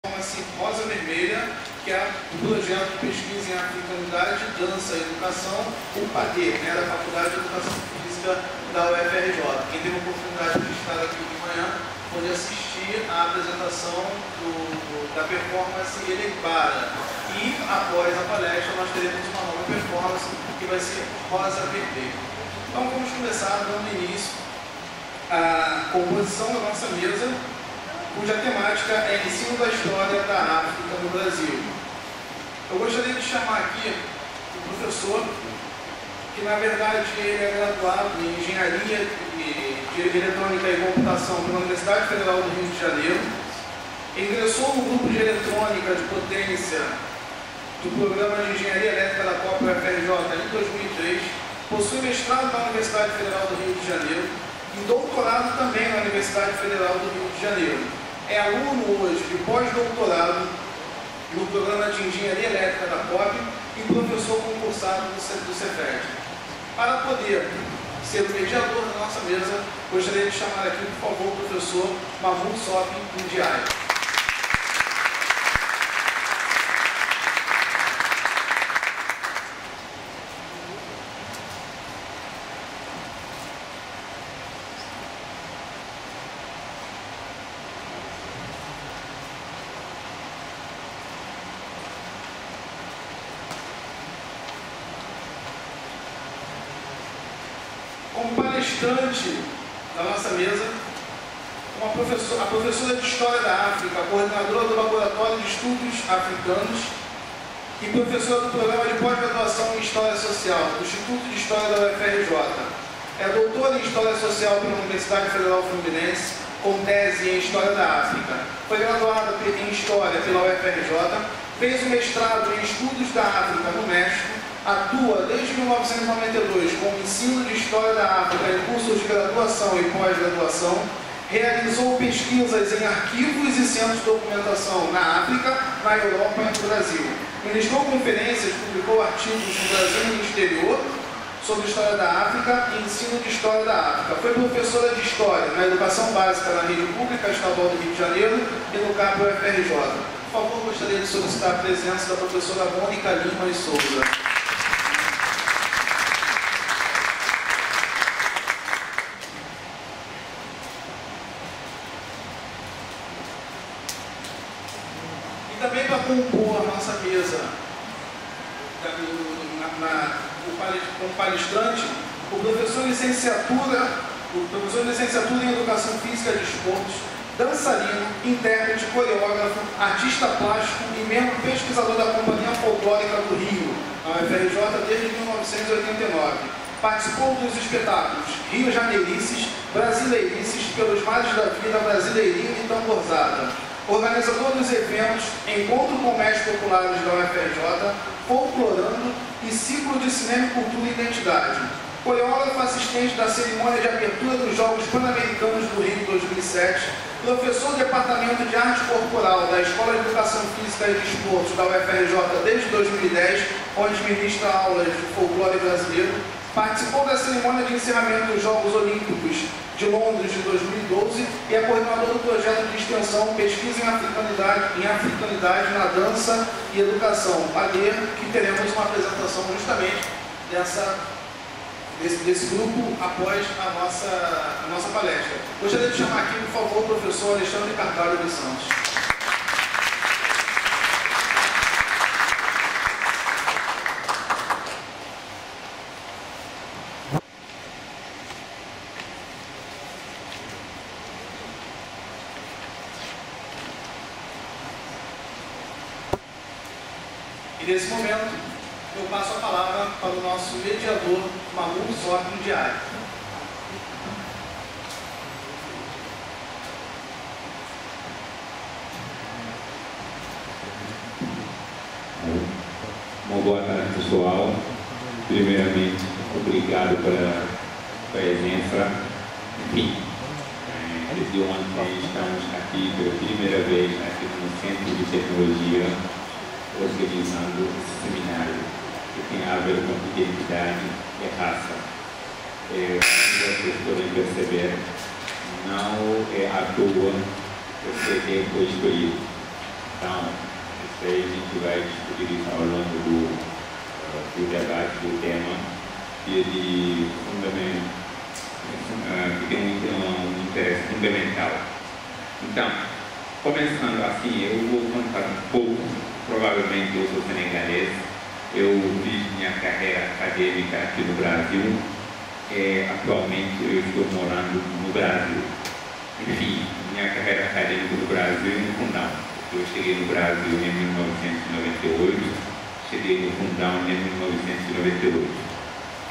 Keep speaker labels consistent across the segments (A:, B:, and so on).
A: Chama-se Rosa Vermelha, que é o projeto de pesquisa em africanidade, dança e educação, o PADE, da Faculdade de Educação Física da UFRJ. Quem teve a oportunidade de estar aqui de manhã pode assistir à apresentação da performance Elegbara. E após a palestra nós teremos uma nova performance que vai ser Rosa Vermelha. Então vamos começar dando início à composição da nossa mesa, cuja temática é ensino da história da África no Brasil. Eu gostaria de chamar aqui o professor, que na verdade ele é graduado em Engenharia de Eletrônica e Computação pela Universidade Federal do Rio de Janeiro, ingressou no grupo de eletrônica de potência do Programa de Engenharia Elétrica da própria UFRJ em 2003, possui mestrado na Universidade Federal do Rio de Janeiro e doutorado também na Universidade Federal do Rio de Janeiro. É aluno hoje de pós-doutorado no Programa de Engenharia Elétrica da POP e professor concursado do Cefet. Para poder ser o mediador da nossa mesa, gostaria de chamar aqui, por favor, o professor Mahmoud Sofi Ndiaye. Como palestrante da nossa mesa, a professora de História da África, coordenadora do Laboratório de Estudos Africanos e professora do Programa de Pós-Graduação em História Social do Instituto de História da UFRJ. É doutora em História Social pela Universidade Federal Fluminense, com tese em História da África. Foi graduada em História pela UFRJ, fez o mestrado em Estudos da África no México, atua desde 1992 com o ensino de História da África em cursos de graduação e pós-graduação, realizou pesquisas em arquivos e centros de documentação na África, na Europa e no Brasil. Ministrou conferências, publicou artigos no Brasil e no exterior sobre História da África e ensino de História da África. Foi professora de História na Educação Básica na Rede Pública Estadual do Rio de Janeiro e no CAP UFRJ. Por favor, gostaria de solicitar a presença da professora Mônica Lima e Souza. Também para compor a nossa mesa como palestrante, o professor de licenciatura em Educação Física e Desportos, dançarino, intérprete, coreógrafo, artista plástico e membro pesquisador da Companhia Folclórica do Rio, na UFRJ, desde 1989. Participou dos espetáculos Rio Janeirices, Brasileirices, Pelos Mares da Vida, Brasileirinho e Tamborzada. Organizador dos eventos Encontro com Mestres Populares da UFRJ, Folclorando e Ciclo de Cinema, Cultura e Identidade. Coreógrafo assistente da cerimônia de abertura dos Jogos Pan-Americanos do Rio 2007, professor do Departamento de Arte Corporal da Escola de Educação Física e Desportos da UFRJ desde 2010, onde ministra aulas de folclore brasileiro. Participou da cerimônia de encerramento dos Jogos Olímpicos de Londres de 2012 e é coordenador do projeto de extensão Pesquisa em Africanidade na Dança e Educação, PADE, que teremos uma apresentação justamente desse grupo após a nossa palestra. Gostaria de chamar aqui, por favor, o professor Alexandre Carvalho dos Santos. E nesse momento, eu passo a palavra para o nosso mediador, Mahmoud Sofi Ndiaye.
B: Uma boa tarde, pessoal. Primeiramente, obrigado pela presença. Enfim, desde ontem estamos aqui pela primeira vez aqui no Centro de Tecnologia, organizando esse seminário que tem a ver com identidade e raça. Como vocês podem perceber, não é à toa que o CD foi escolhido. vai discutir isso ao longo do debate do tema, que ele que tem um interesse fundamental. Então, começando assim, eu vou contar um pouco. Provavelmente eu sou senegalês, eu fiz minha carreira acadêmica aqui no Brasil, atualmente eu estou morando no Brasil. Enfim, minha carreira acadêmica no Brasil no Fundão. Eu cheguei no Brasil em 1998, cheguei no Fundão em 1998.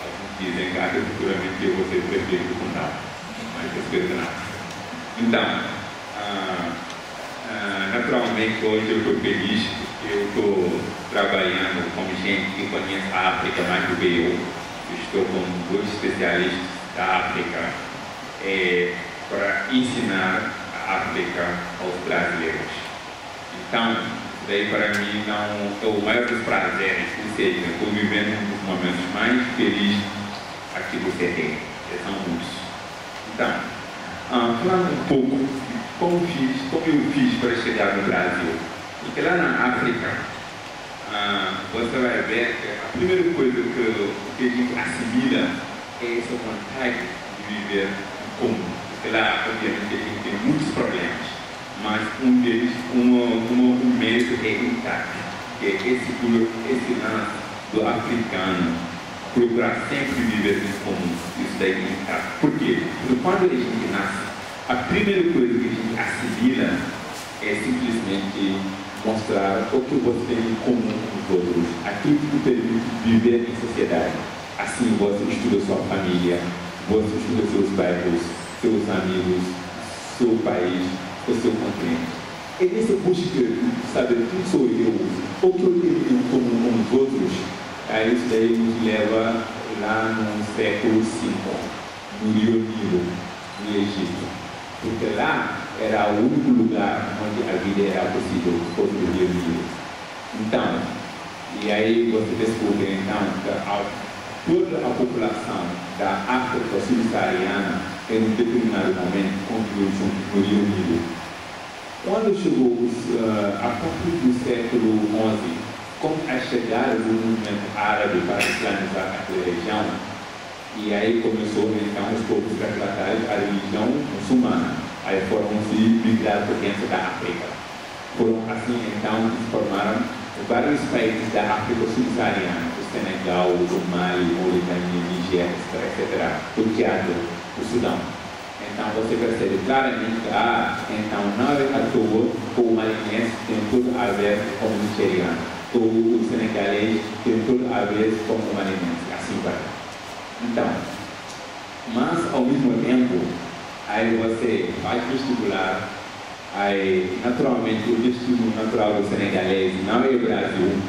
B: Alguns dizem que futuramente eu vou ser prefeito do Fundão, mas eu espero que não. Então, naturalmente hoje eu estou feliz, eu estou trabalhando com gente que conhece a África mais do que eu. Estou com 2 especialistas da África para ensinar a África aos brasileiros. Então, daí para mim é o maior dos prazeres, ou seja, estou vivendo um dos momentos mais felizes aqui do CD, que são muitos. Então, falando um pouco de como eu fiz para chegar no Brasil. Porque lá na África, você vai ver que a primeira coisa que a gente assimila é essa vontade de viver em comum. Porque lá, obviamente, a gente tem muitos problemas, mas um deles, um medo é intacto, que é esse lance do africano procurar sempre viver em comum. Isso daí é intacto. Por quê? Porque quando a gente nasce, a primeira coisa que a gente assimila é simplesmente mostrar o que você tem em comum com os outros, aquilo que te permite viver em sociedade. Assim você estuda sua família, você estuda seus bairros, seus amigos, seu país, o seu continente. É nessa busca de saber quem sou eu, o que eu tenho em comum com os outros, aí isso daí nos leva lá no século V, no Rio Nilo, no Egito. Porque lá era o único lugar onde a vida era possível, depois do Rio Nilo. Então, e aí você descobre então que toda a população da África subsaariana em um determinado momento conviveu junto no Rio Nilo. Quando chegou a partir do século XI, com a chegada do movimento árabe para islamizar aquela região, e aí começou então os povos refratários à religião muçulmana. Aí foram se migrar para dentro da África. Foram assim então que se formaram vários países da África subsaariana, o Senegal, o Mali, Mauritânia, Nigéria, etc. O Tchad, o Sudão. Então você percebe claramente que então não é à toa que o malinense tem tudo a ver com o nigeriano, o senegalês tem tudo a ver com o malinense, assim vai. Então, mas ao mesmo tempo, aí você faz vestibular, aí naturalmente o destino natural do senegalês não é o Brasil,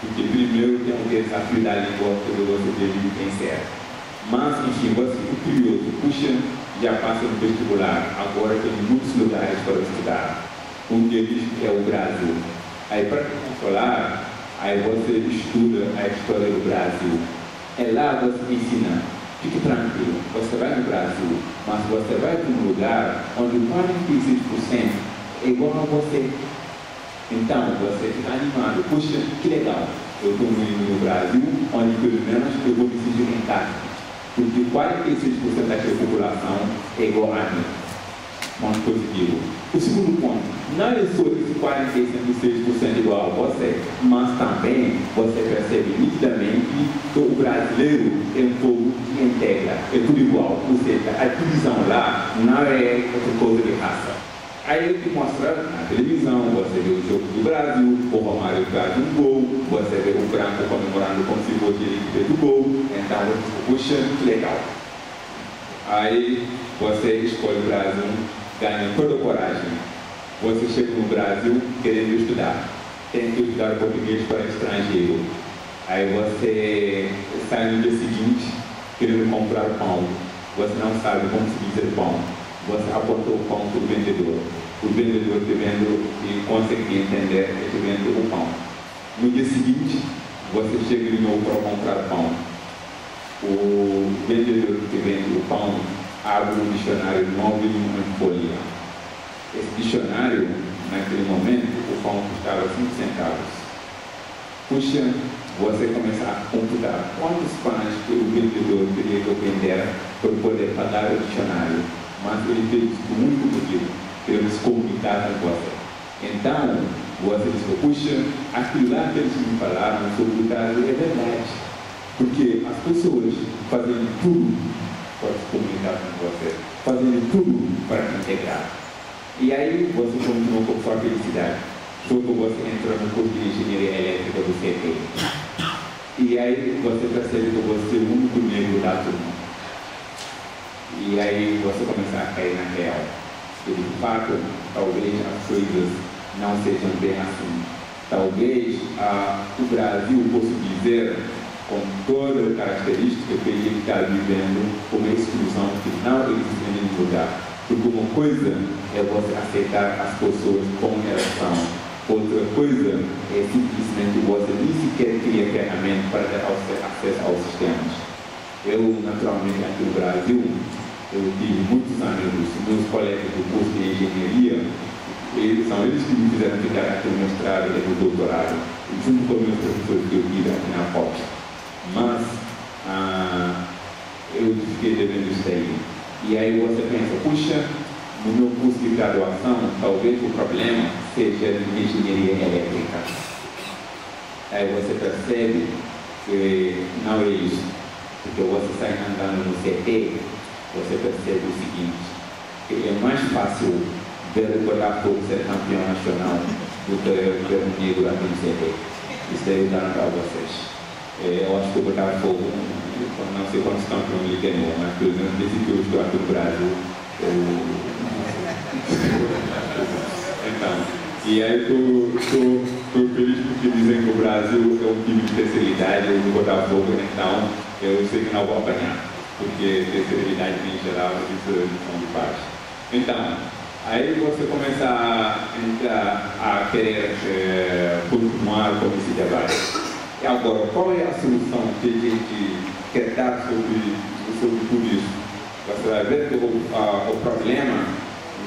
B: porque primeiro tem o desafio da língua que você deve vencer. Mas enfim, você é curioso, puxa, já passa no vestibular, agora tem muitos lugares para estudar. Um deles é o Brasil. Aí para consolar, aí você estuda a história do Brasil. É lá que você ensina, fique tranquilo, você vai no Brasil, mas você vai para um lugar onde 46% é igual a você. Então você fica animado, puxa, que legal, eu estou no Brasil, onde pelo menos eu vou me sentir em casa, porque 46% daquela população é igual a mim. Ponto positivo. O segundo ponto, não é só esse 46% igual a você, mas também você percebe nitidamente que o brasileiro é um povo que integra, é tudo igual, ou seja, a divisão lá não é outra coisa de raça. Aí ele te mostra na televisão, você vê o jogo do Brasil, o Romário faz um gol, você vê o branco comemorando como se fosse ele que fez o gol, então você puxa, que legal. Aí você escolhe o Brasil, ganha toda a coragem. Você chega no Brasil querendo estudar, tem que estudar português para estrangeiro. Aí você sai no dia seguinte querendo comprar pão, você não sabe como se dizer pão. Você aponta o pão para o vendedor te vende e consegue entender que te vende o pão. No dia seguinte, você chega de novo para comprar pão. O vendedor que te vende o pão abre um dicionário novo e uma folha. Esse dicionário, naquele momento, o pão custava 5 centavos. puxa, você começa a computar quantos pães que o vendedor teria que vender para poder pagar o dicionário. Mas ele fez isso com muito motivo, queremos comunicar com você. Então, você diz, puxa, aquilo lá que eles me falaram sobre o caso é verdade. Porque as pessoas fazem tudo para se comunicar com você, fazendo tudo para te integrar. E aí você continua com sua felicidade. Só que você entra no curso de engenharia elétrica do CT. E aí você percebe que você é o único negro da turma. E aí você começa a cair na real. E de fato, talvez as coisas não sejam bem assim. Talvez o Brasil, posso dizer, com toda a característica que ele está vivendo, uma exclusão que não existe em nenhum lugar. Porque uma coisa é você aceitar as pessoas como elas são. Outra coisa é simplesmente você nem sequer cria ferramentas para ter acesso aos sistemas. Eu, naturalmente, aqui no Brasil, eu tive muitos amigos, meus colegas do curso de engenharia, são eles que me fizeram ficar aqui no mestrado e no doutorado, junto com meus professores que eu tive aqui na POP. Mas eu fiquei devendo isso daí. E aí você pensa, puxa, no meu curso de graduação, talvez o problema seja de engenharia elétrica. Aí você percebe que não é isso. Porque você sai andando no CT, você percebe o seguinte, que é mais fácil ver o Botafogo ser campeão nacional do que ver um negro aqui no CT. Isso daí eu dou para vocês. Eu acho que o Botafogo, não sei quantos campeões ele ganhou, mas pelo menos desde que eu estou aqui no Brasil, então, e aí estou feliz porque dizem que o Brasil é um time de terceira idade, eu vou botar fogo, então eu sei que não vou apanhar, porque terceira idade em geral isso é lição de paz. Então, aí você começa a querer continuar com esse debate. E agora, qual é a solução que a gente quer dar sobre tudo isso? Você vai ver que o problema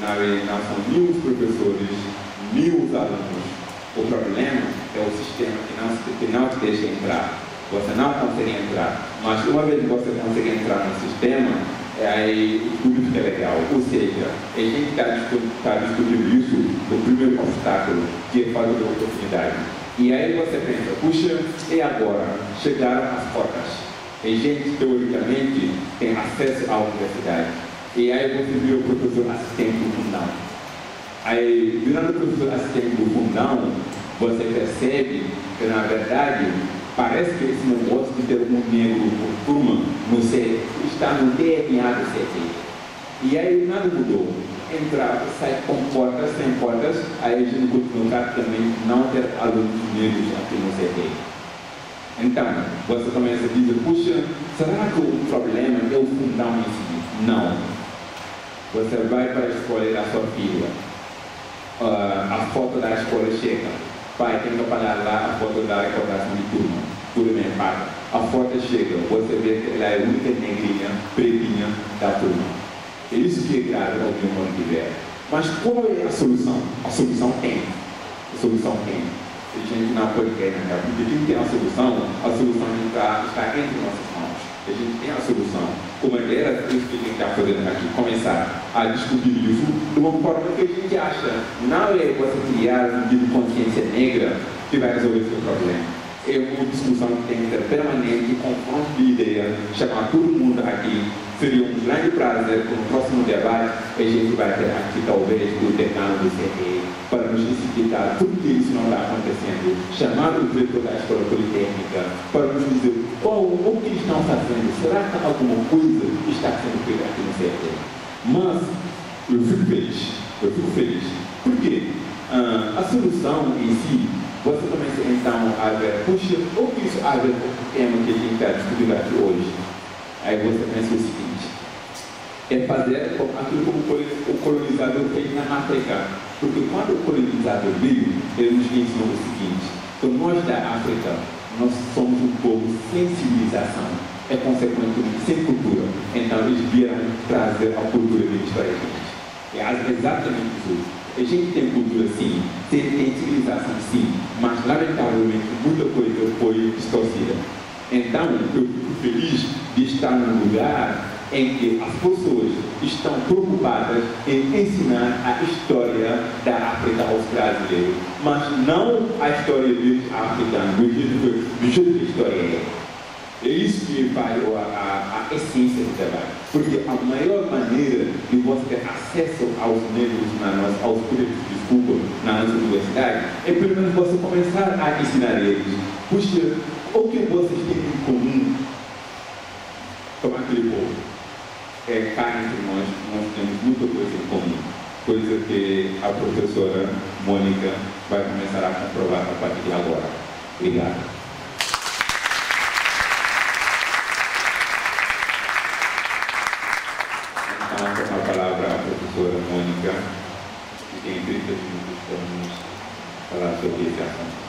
B: não são nem os professores, nem os alunos. O problema é o sistema que não te deixa entrar. Você não consegue entrar. Mas uma vez que você consegue entrar no sistema, aí tudo fica legal. Ou seja, a gente está discutindo isso no primeiro obstáculo, que é falta de oportunidade. E aí você pensa, puxa, e agora? Chegaram as cotas. A gente, teoricamente, tem acesso à universidade. E aí você vira o professor assistente do fundão. Aí, virando o professor assistente do fundão, você percebe que, na verdade, parece que esse negócio de ter um negro por turma no CT está no DNA do CT. E aí nada mudou. Entrar, sair com portas, sem portas, aí a gente continua praticamente não ter alunos negros aqui no CT. Então, você começa a dizer, puxa, será que o problema é o fundão em si? Não. Você vai para a escola da sua filha, a foto da escola chega, pai tem que pagar lá a foto da recordação de turma, tudo bem paga. A foto chega, você vê que ela é a única negrinha, pretinha da turma. É isso que é grave ao meu ponto de vista. Mas qual é a solução? A solução tem. A solução tem. A gente não pode cair na real, porque quem tem a solução está entre nossas mãos. A gente tem a solução. Como era isso que a gente está fazendo aqui, começar a discutir isso de uma forma que a gente acha. Não é você criar um tipo de consciência negra que vai resolver esse problema. É uma discussão que tem que ser permanente, confronto de ideia, chamar todo mundo aqui. Seria um grande prazer que no próximo debate a gente vai ter aqui talvez o decano do CT para nos explicar tudo que isso não está acontecendo, chamar o diretor da escola politécnica para nos dizer o que eles estão fazendo, será que alguma coisa está sendo feita aqui no CT? Mas eu fico feliz, porque a solução em si, você começa então a ver, puxa, o que isso a ver com o tema que a gente está discutindo aqui hoje? Aí você pensa o seguinte, é fazer aquilo como o colonizador fez na África. Porque quando o colonizador veio, ele nos ensinou o seguinte, que nós da África, nós somos um povo sem civilização, é consequentemente sem cultura. Então eles vieram trazer a cultura deles para a gente. É exatamente isso. A gente tem cultura sim, tem civilização sim, mas lamentavelmente muita coisa está num lugar em que as pessoas estão preocupadas em ensinar a história da África aos brasileiros, mas não a história dos africanos, do jeito que a história é. É isso que faz a essência do trabalho, porque a maior maneira de você ter acesso aos negros, aos pretos, desculpa, na nossa universidade, é pelo menos você começar a ensinar eles. Puxa, o que vocês têm em comum com aquele povo? É, cá entre nós temos muita coisa em comum, coisa que a professora Mônica vai começar a comprovar a partir de agora. Obrigado. Então, com a palavra a professora Mônica, que tem 30 minutos para nos falar sobre esse assunto.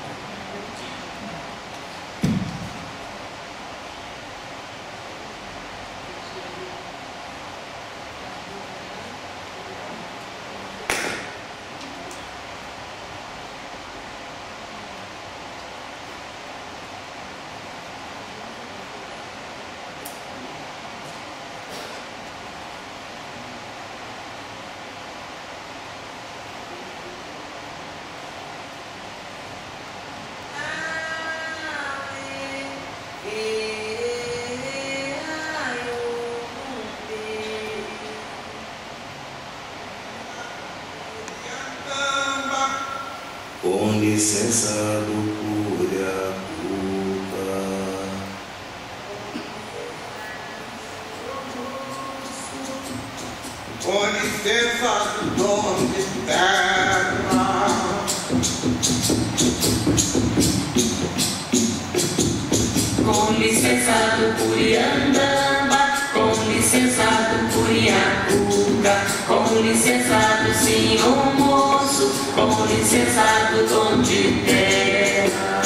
C: Com licença do Curiacuca, com licença do dono de terra,
D: com licença do Curiandamba, com licença do Curiacuca, com licença do senhor moço, com licença do dono de terra,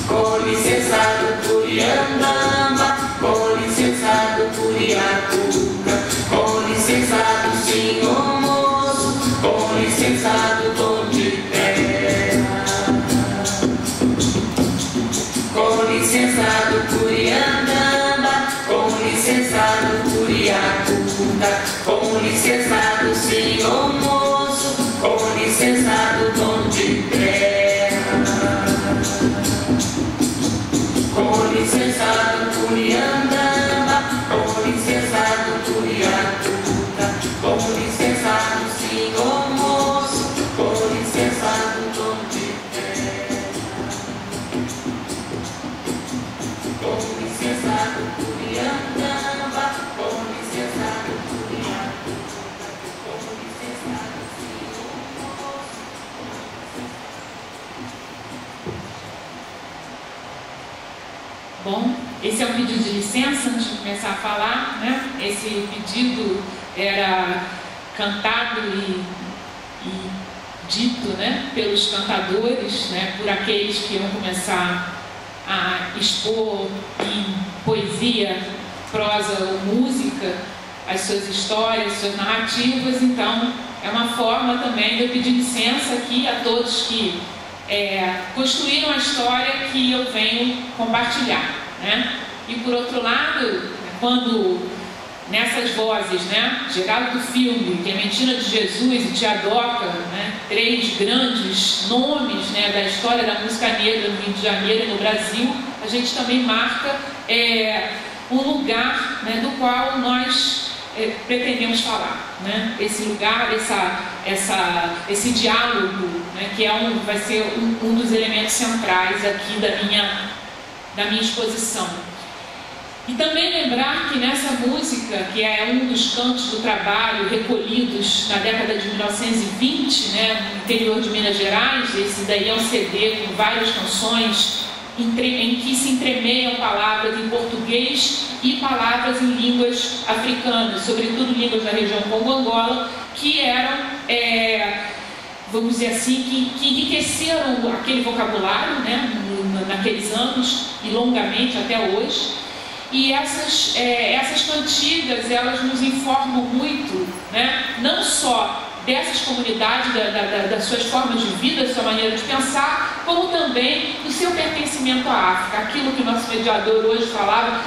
D: com licença do Curiandamba, com licença do Curiacuca, com licença do senhor moço, com licença do dono de terra, com licença do Curiandamba, com licença do Curiacuca, com licença do senhor moço, com licença do dono de terra, com licença do Curiandamba, com licença do Curiacuca, com licença do senhor moço, com licença do dono de terra, com licença do Curiandamba, com licença do Curiacuca, com licença do senhor moço.
E: Bom, esse é um pedido de licença antes de começar a falar, né? Esse pedido era cantado e dito, né, pelos cantadores, né, por aqueles que iam começar a expor em poesia, prosa ou música as suas histórias, suas narrativas. Então é uma forma também de eu pedir licença aqui a todos que construíram a história que eu venho compartilhar, né? E por outro lado, quando nessas vozes, né, Geraldo Filme, Clementina de Jesus e Tia Doca, né, três grandes nomes, né, da história da música negra no Rio de Janeiro e no Brasil, a gente também marca um lugar, né, do qual nós pretendemos falar, né? Esse lugar, esse diálogo, né, que vai ser um dos elementos centrais aqui da minha exposição. E também lembrar que nessa música, que é um dos cantos do trabalho recolhidos na década de 1920, né, no interior de Minas Gerais, esse daí é um CD com várias canções em que se entremeiam palavras em português e palavras em línguas africanas, sobretudo línguas da região Congo-Angola, que eram, vamos dizer assim, que enriqueceram aquele vocabulário, né, naqueles anos e longamente até hoje. E essas cantigas, elas nos informam muito, né, não só dessas comunidades, das suas formas de vida, da sua maneira de pensar, como também do seu pertencimento à África. Aquilo que o nosso mediador hoje falava,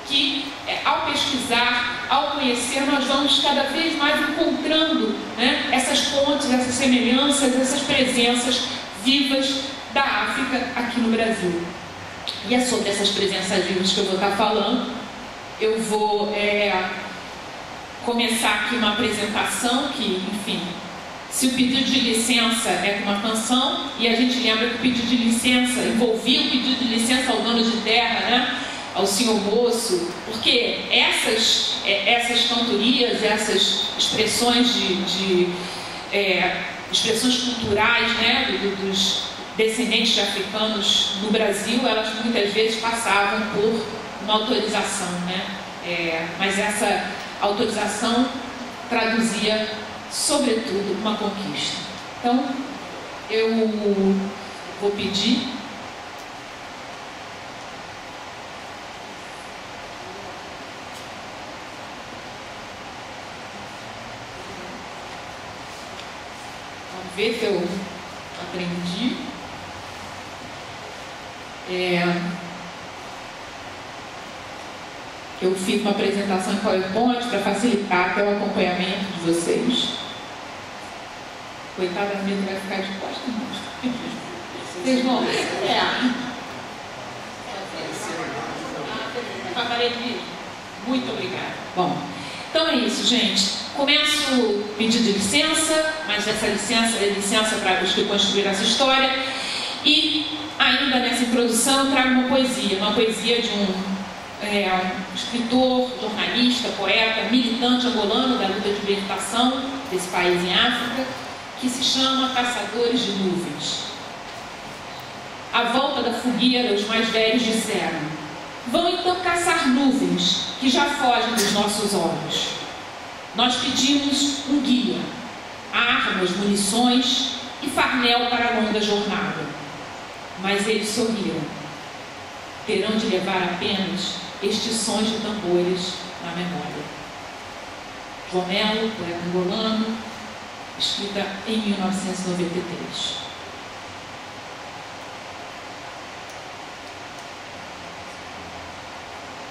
E: que ao pesquisar, ao conhecer, nós vamos cada vez mais encontrando, né, essas pontes, essas semelhanças, essas presenças vivas da África aqui no Brasil. E é sobre essas presenças vivas que eu vou estar falando. Eu vou começar aqui uma apresentação que, enfim, se o pedido de licença é com uma canção, e a gente lembra que o pedido de licença envolvia o pedido de licença ao dono de terra, né, ao senhor moço, porque essas cantorias, essas expressões expressões culturais, né, dos descendentes de africanos no Brasil, elas muitas vezes passavam por uma autorização, né? Mas essa autorização traduzia, sobretudo, uma conquista. Então, eu vou pedir ver se eu aprendi. Eu fiz uma apresentação em PowerPoint para facilitar até o acompanhamento de vocês. Coitada, a mesa vai ficar de costas. Vocês vão? Muito obrigada. Bom, então é isso, gente. Começo pedindo licença, mas essa licença é licença para os que construíram essa história. E ainda nessa introdução eu trago uma poesia de um escritor, jornalista, poeta, militante angolano da luta de libertação desse país em África, que se chama Caçadores de Nuvens. À volta da fogueira, os mais velhos disseram: vão então caçar nuvens que já fogem dos nossos olhos. Nós pedimos um guia, armas, munições e farnel para a longa jornada. Mas eles sorriram. Terão de levar apenas estes sons de tambores na memória. João Melo, poeta angolano, escrita em 1993.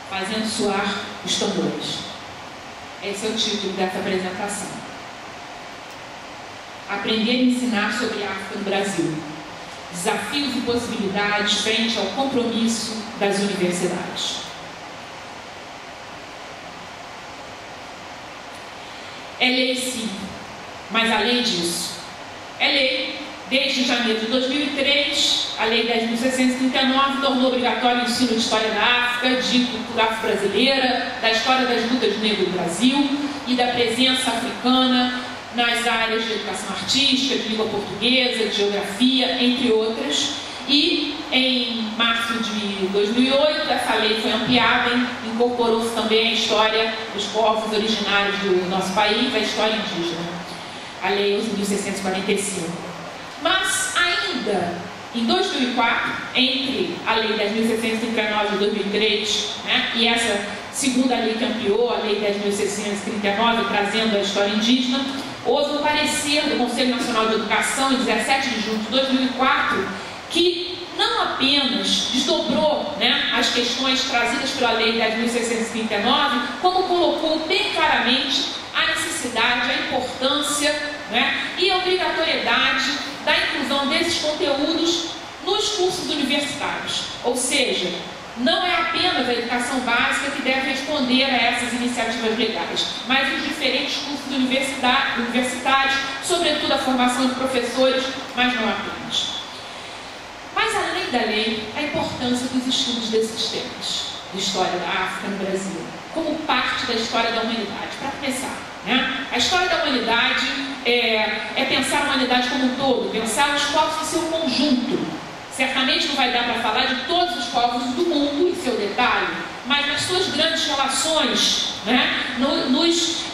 E: Fazendo soar os tambores. Esse é o título dessa apresentação. Aprender e ensinar sobre a África no Brasil. Desafios e possibilidades frente ao compromisso das universidades. É lei, sim, mas além disso, é lei. Desde janeiro de 2003, a Lei 10.639 tornou obrigatório o ensino de História da África, de cultura afro-brasileira, da história das lutas negras do Brasil e da presença africana nas áreas de educação artística, de língua portuguesa, de geografia, entre outras. E em março de 2008, essa lei foi ampliada, incorporou-se também a história dos povos originários do nosso país, a história indígena, a Lei 11.645. Mas ainda em 2004, entre a Lei 10.639 de 2003, né, e essa segunda lei que ampliou, a Lei 10.639, trazendo a história indígena, houve um parecer do Conselho Nacional de Educação, em 17 de junho de 2004, que não apenas desdobrou, né, as questões trazidas pela Lei 10.639, como colocou bem claramente a necessidade, a importância, né, e a obrigatoriedade da inclusão desses conteúdos nos cursos universitários. Ou seja, não é apenas a educação básica que deve responder a essas iniciativas legais, mas os diferentes cursos universitários, sobretudo a formação de professores, mas não apenas. Mas, além da lei, a importância dos estudos desses temas, de história da África no Brasil, como parte da história da humanidade. Para começar, né? A história da humanidade é pensar a humanidade como um todo, pensar os povos em seu conjunto. Certamente não vai dar para falar de todos os povos do mundo em seu detalhe, mas nas suas grandes relações, né? Nos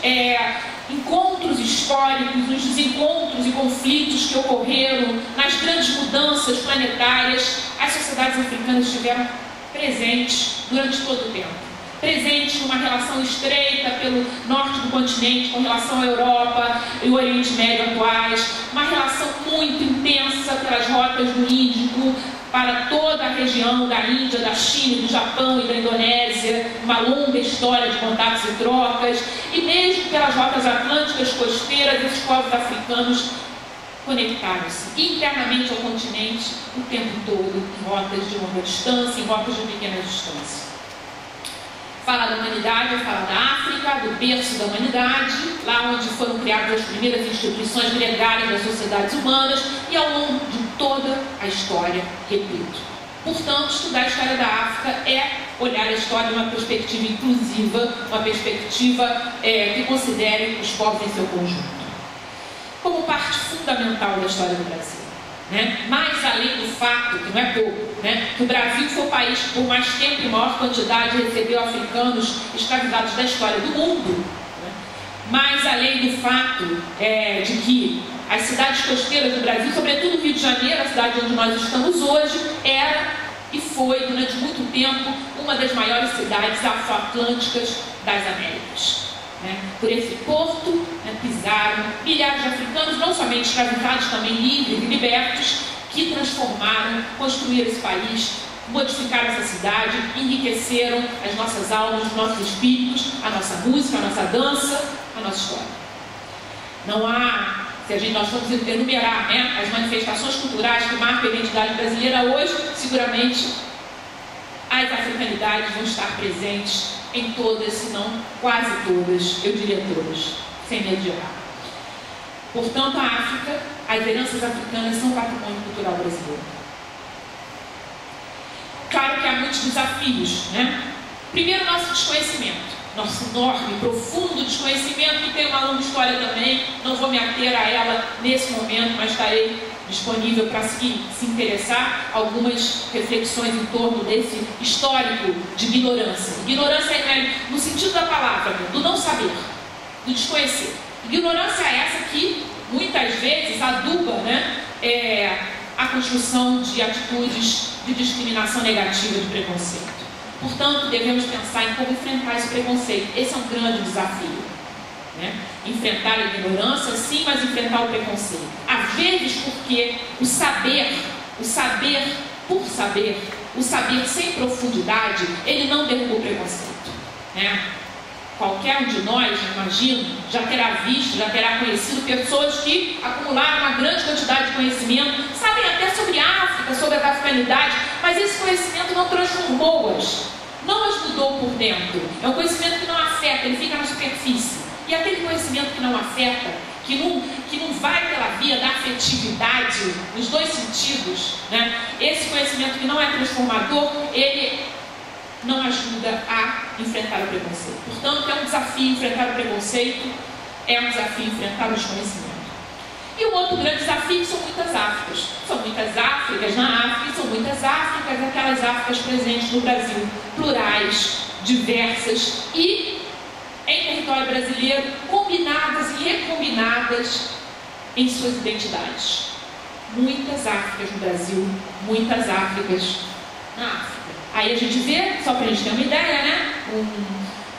E: encontros históricos, nos desencontros e conflitos que ocorreram, nas grandes mudanças planetárias, as sociedades africanas estiveram presentes durante todo o tempo. presente numa relação estreita pelo norte do continente com relação à Europa e o Oriente Médio atuais, uma relação muito intensa pelas rotas do Índico para toda a região da Índia, da China, do Japão e da Indonésia, uma longa história de contatos e trocas, e mesmo pelas rotas atlânticas costeiras, esses povos africanos conectaram-se internamente ao continente o tempo todo, em rotas de longa distância, em rotas de pequena distância. Fala da humanidade, fala da África, do berço da humanidade, lá onde foram criadas as primeiras instituições gregárias das sociedades humanas, e ao longo de toda a história, repito. Portanto, estudar a história da África é olhar a história de uma perspectiva inclusiva, uma perspectiva que considere os povos em seu conjunto, como parte fundamental da história do Brasil. Mais além do fato, que não é pouco, que o Brasil foi o país que por mais tempo e maior quantidade recebeu africanos escravizados da história do mundo, mais além do fato de que as cidades costeiras do Brasil, sobretudo o Rio de Janeiro, a cidade onde nós estamos hoje, era e foi durante muito tempo uma das maiores cidades afroatlânticas das Américas. Por esse porto pisaram milhares de africanos, não somente escravizados, também livres e libertos, que transformaram, construíram esse país, modificaram essa cidade, enriqueceram as nossas almas, os nossos espíritos, a nossa música, a nossa dança, a nossa história. Não há, se nós formos enumerar as manifestações culturais que marcam a identidade brasileira hoje, seguramente as africanidades vão estar presentes em todas, se não quase todas, eu diria todas, sem medo de errar. Portanto, a África, as heranças africanas são patrimônio cultural brasileiro. Claro que há muitos desafios, Primeiro, nosso desconhecimento, nosso enorme, profundo desconhecimento, que tem uma longa história também, não vou me ater a ela nesse momento, mas estarei disponível para se interessar, algumas reflexões em torno desse histórico de ignorância. Ignorância no sentido da palavra, do não saber, do desconhecer. Ignorância é essa que muitas vezes aduba a construção de atitudes de discriminação negativa, de preconceito. Portanto, devemos pensar em como enfrentar esse preconceito. Esse é um grande desafio. Enfrentar a ignorância, sim, mas enfrentar o preconceito. Às vezes porque o saber por saber, o saber sem profundidade, ele não derruba o preconceito. Qualquer um de nós, imagino, já terá visto, já terá conhecido pessoas que acumularam uma grande quantidade de conhecimento, sabem até sobre a África, sobre a africanidade, mas esse conhecimento não transformou-as, não as mudou por dentro. É um conhecimento que não afeta, ele fica na superfície. E aquele conhecimento que não afeta, que não vai pela via da afetividade, nos dois sentidos, esse conhecimento que não é transformador, ele não ajuda a enfrentar o preconceito. Portanto, é um desafio enfrentar o preconceito, é um desafio enfrentar o desconhecimento. E um outro grande desafio são muitas Áfricas. São muitas Áfricas na África, são muitas Áfricas, aquelas Áfricas presentes no Brasil, plurais, diversas e em território brasileiro, combinadas e recombinadas em suas identidades. Muitas Áfricas no Brasil, muitas Áfricas na África. Aí a gente vê, só para a gente ter uma ideia, um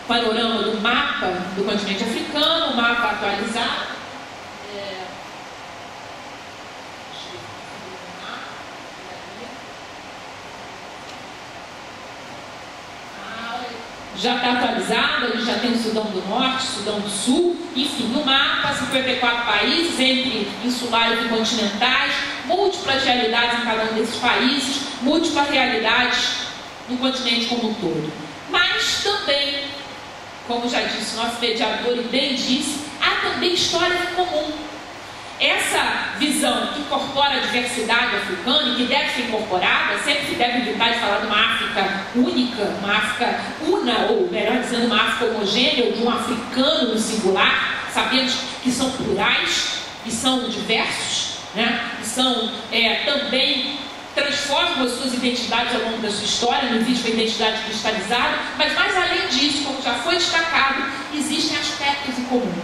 E: panorama do mapa do continente africano, um mapa atualizado. Já está atualizado, ele já tem o Sudão do Norte, Sudão do Sul, enfim, no mapa, 54 países, entre insulares e continentais, múltiplas realidades em cada um desses países, múltiplas realidades no continente como um todo. Mas também, como já disse nosso mediador e bem disse, há também histórias em comum. Essa visão que incorpora a diversidade africana e que deve ser incorporada, sempre se deve evitar de falar de uma África única, uma África una, ou melhor dizendo, uma África homogênea, ou de um africano no singular. Sabemos que são plurais e são diversos, e são também transformam as suas identidades ao longo da sua história, não existe uma identidade cristalizada, mas mais além disso, como já foi destacado, existem aspectos em comum.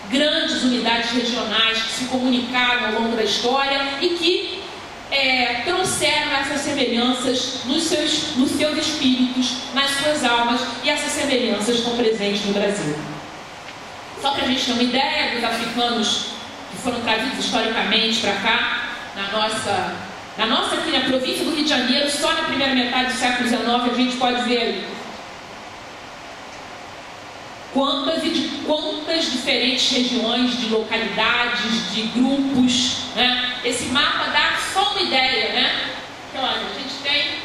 E: Grandes unidades regionais que se comunicaram ao longo da história e que trouxeram essas semelhanças nos seus espíritos, nas suas almas, e essas semelhanças estão presentes no Brasil. Só para a gente ter uma ideia dos africanos que foram trazidos historicamente para cá, na nossa aqui na província do Rio de Janeiro, só na primeira metade do século XIX a gente pode ver quantas diferentes regiões, de localidades, de grupos, né? Esse mapa dá só uma ideia, né? Que, olha, a gente tem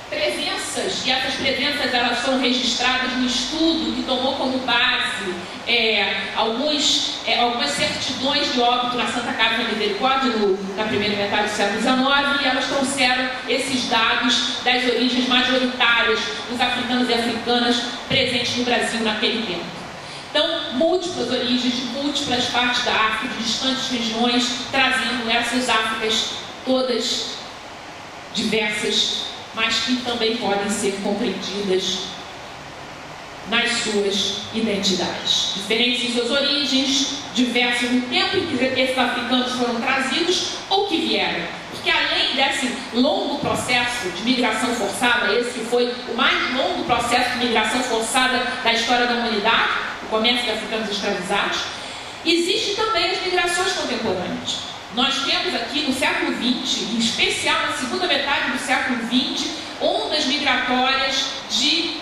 E: presenças, e essas presenças elas foram registradas no estudo que tomou como base algumas certidões de óbito na Santa Casa da Misericórdia na primeira metade do século XIX, e elas trouxeram esses dados das origens majoritárias dos africanos e africanas presentes no Brasil naquele tempo. Então, múltiplas origens de múltiplas partes da África, de distantes regiões, trazendo essas Áfricas todas diversas, mas que também podem ser compreendidas nas suas identidades. Diferentes em suas origens, diversos no tempo em que esses africanos foram trazidos ou que vieram. Porque além desse longo processo de migração forçada, esse que foi o mais longo processo de migração forçada da história da humanidade, o comércio de africanos escravizados, existem também as migrações contemporâneas. Nós temos aqui no século XX, em especial na segunda metade do século XX, ondas migratórias de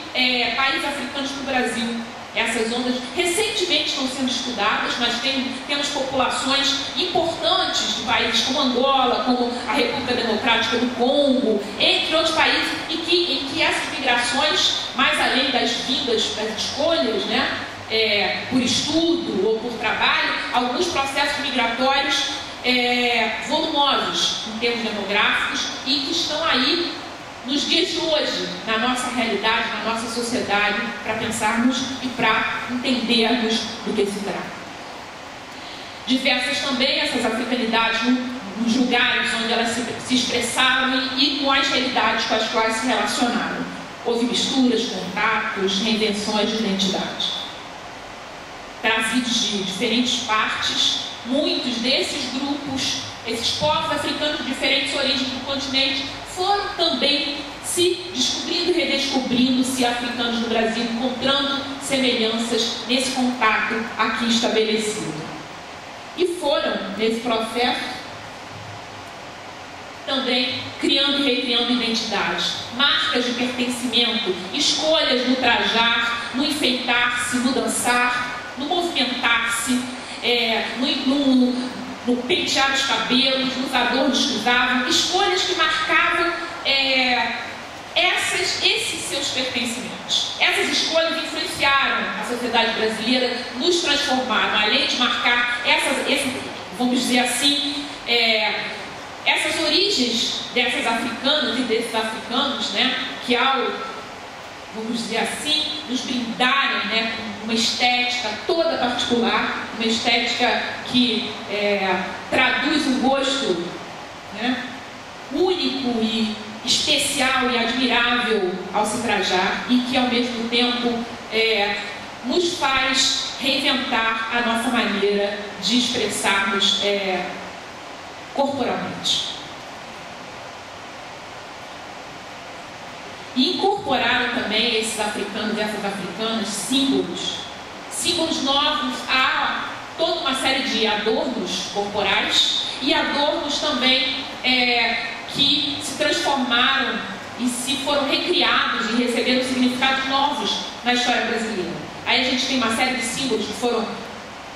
E: países africanos para o Brasil. Essas ondas recentemente estão sendo estudadas, mas temos populações importantes de países como Angola, como a República Democrática do Congo, entre outros países, em que essas migrações, mais além das vindas, das escolhas, né, por estudo ou por trabalho, alguns processos migratórios volumosos em termos demográficos e que estão aí nos dias de hoje, na nossa realidade, na nossa sociedade, para pensarmos e para entendermos do que se trata. Diversas também essas africanidades nos lugares onde elas se expressaram e com as realidades com as quais se relacionaram. Houve misturas, contatos, reinvenções de identidade. Trazidos de diferentes partes, muitos desses grupos, esses povos africanos de diferentes origens do continente, foram também se descobrindo e redescobrindo-se africanos no Brasil, encontrando semelhanças nesse contato aqui estabelecido. E foram, nesse processo, também criando e recriando identidades, marcas de pertencimento, escolhas no trajar, no enfeitar-se, no dançar, no movimentar-se, no pentear os cabelos, nos adornos que usavam, escolhas que marcavam esses seus pertencimentos. Essas escolhas influenciaram a sociedade brasileira, nos transformaram, além de marcar vamos dizer assim, essas origens dessas africanas e desses africanos, né, que vamos dizer assim, nos brindarem, né, com uma estética toda particular, uma estética que traduz um gosto, né, único e especial e admirável ao se trajar e que ao mesmo tempo nos faz reinventar a nossa maneira de expressarmos corporalmente. E incorporaram também esses africanos e essas africanas símbolos novos, há toda uma série de adornos corporais e adornos também que se transformaram e se foram recriados e receberam significados novos na história brasileira. Aí a gente tem uma série de símbolos que foram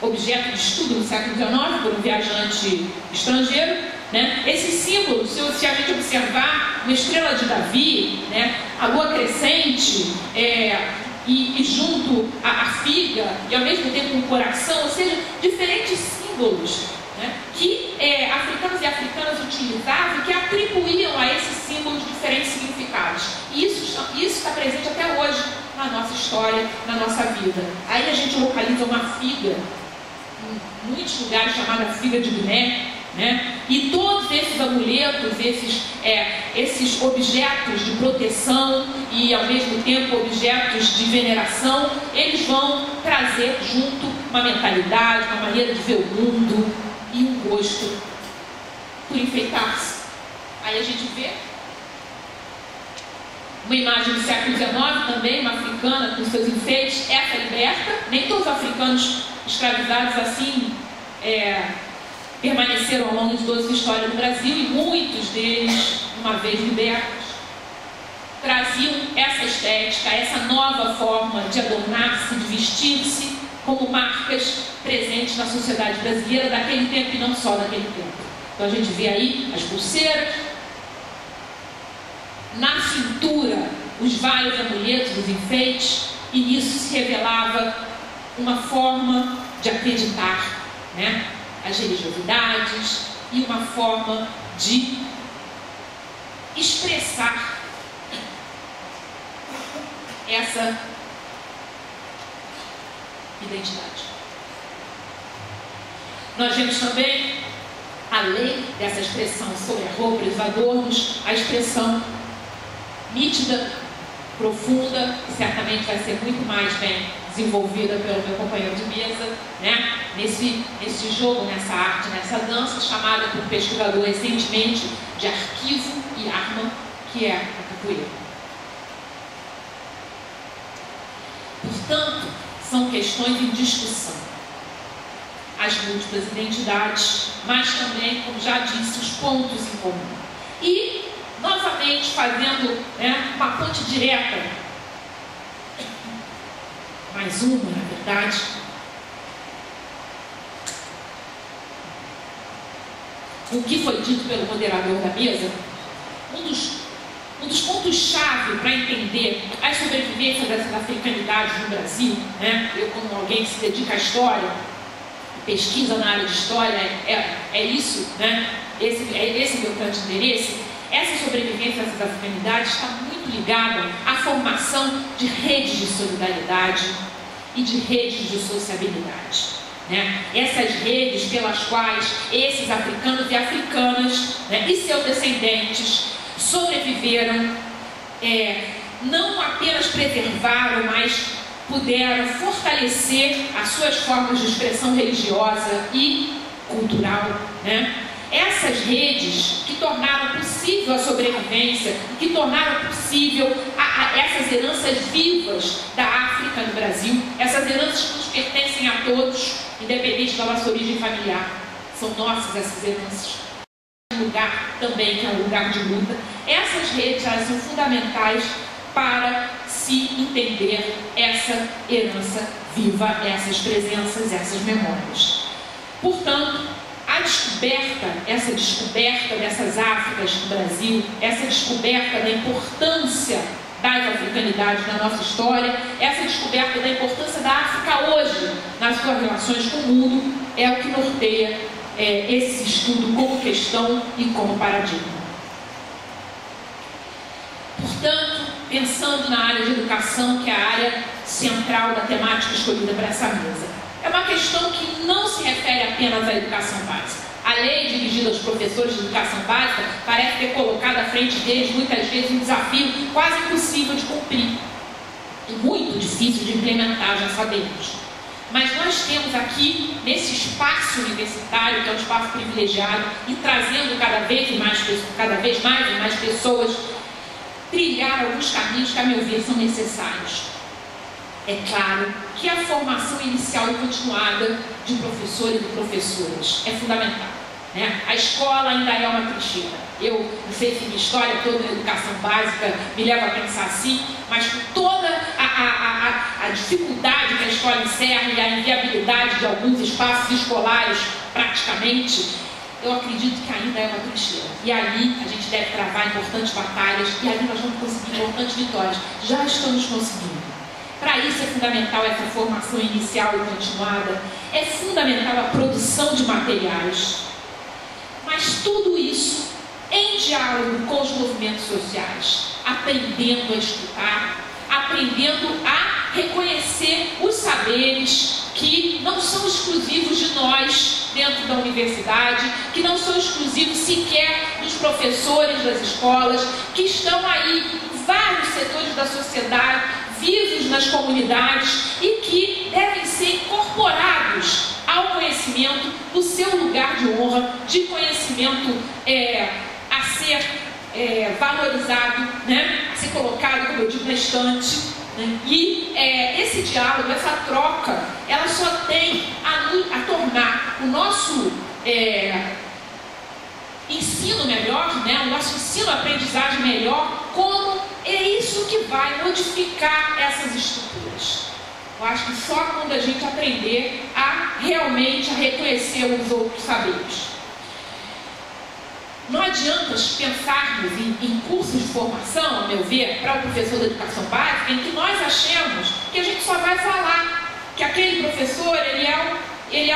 E: objeto de estudo no século XIX por um viajante estrangeiro, né? Esses símbolos, se a gente observar uma estrela de Davi, né? A lua crescente e junto a figa e ao mesmo tempo um coração, ou seja, diferentes símbolos, né? Que africanos e africanas utilizavam e que atribuíam a esses símbolos diferentes significados. E isso está presente até hoje na nossa história, na nossa vida. Aí a gente localiza uma figa em muitos lugares chamada figa de Guiné, né? E todos esses amuletos, esses objetos de proteção e ao mesmo tempo objetos de veneração, eles vão trazer junto uma mentalidade, uma maneira de ver o mundo e um gosto por enfeitar-se. Aí a gente vê uma imagem do século XIX também, uma africana com seus enfeites, essa liberta. Nem todos os africanos escravizados assim permaneceram ao longo de toda a história do Brasil, e muitos deles, uma vez libertos, traziam essa estética, essa nova forma de adornar-se, de vestir-se, como marcas presentes na sociedade brasileira daquele tempo e não só daquele tempo. Então a gente vê aí as pulseiras, na cintura os vários amuletos, os enfeites, e nisso se revelava uma forma de acreditar, né? As religiosidades, e uma forma de expressar essa identidade. Nós vemos também, além dessa expressão sobre a roupa e os adornos, a expressão nítida, profunda, que certamente vai ser muito mais bem desenvolvida pelo meu companheiro de mesa, né? Nesse jogo, nessa arte, nessa dança, chamada por um pesquisador recentemente de arquivo e arma, que é a capoeira. Portanto, são questões em discussão. As múltiplas identidades, mas também, como já disse, os pontos em comum. E, novamente, fazendo, né, uma ponte direta, mais uma, na verdade, o que foi dito pelo moderador da mesa, um dos pontos-chave para entender a sobrevivência dessas africanidades no Brasil, né? Eu, como alguém que se dedica à história, pesquisa na área de história, é isso, né? Esse meu grande interesse. Essa sobrevivência dessas africanidades está muito ligada à formação de redes de solidariedade e de redes de sociabilidade, né? Essas redes pelas quais esses africanos e africanas, né, e seus descendentes sobreviveram, não apenas preservaram, mas puderam fortalecer as suas formas de expressão religiosa e cultural, né? Essas redes que tornaram possível a sobrevivência, que tornaram possível essas heranças vivas da África no Brasil, essas heranças que nos pertencem a todos, independente da nossa origem familiar. São nossas essas heranças. Um lugar também que é um lugar de luta. Essas redes, elas são fundamentais para se entender essa herança viva, essas presenças, essas memórias. Portanto, essa descoberta dessas Áfricas no Brasil, essa descoberta da importância das africanidades na nossa história, essa descoberta da importância da África hoje nas suas relações com o mundo, é o que norteia esse estudo como questão e como paradigma. Portanto, pensando na área de educação, que é a área central da temática escolhida para essa mesa, é uma questão que não se refere apenas à educação básica. A lei dirigida aos professores de educação básica parece ter colocado à frente deles, muitas vezes, um desafio quase impossível de cumprir e muito difícil de implementar, já sabemos. Mas nós temos aqui, nesse espaço universitário, que é um espaço privilegiado, e trazendo cada vez mais pessoas, trilhar alguns caminhos que, a meu ver, são necessários. É claro que a formação inicial e continuada de professores e professoras é fundamental, né? A escola ainda é uma trincheira. Eu não sei se minha história toda na educação básica me leva a pensar assim, mas com toda a dificuldade que a escola encerra e a inviabilidade de alguns espaços escolares, praticamente, eu acredito que ainda é uma trincheira. E ali a gente deve travar importantes batalhas, e ali nós vamos conseguir importantes vitórias. Já estamos conseguindo. Para isso é fundamental essa formação inicial e continuada, é fundamental a produção de materiais, mas tudo isso em diálogo com os movimentos sociais, aprendendo a escutar, aprendendo a reconhecer os saberes que não são exclusivos de nós dentro da universidade, que não são exclusivos sequer dos professores das escolas, que estão aí em vários setores da sociedade, vivos nas comunidades e que devem ser incorporados ao conhecimento do seu lugar de honra, de conhecimento ser valorizado, né? A ser colocado, como eu digo, na estante, né? E esse diálogo, essa troca, ela só tem a tornar o nosso ensino melhor, né? O nosso ensino-aprendizagem melhor, como é isso que vai modificar essas estruturas. Eu acho que só quando a gente aprender realmente a reconhecer os outros saberes. Não adianta pensarmos em cursos de formação, a meu ver, para o professor da educação básica, em que nós achemos que a gente só vai falar que aquele professor ele é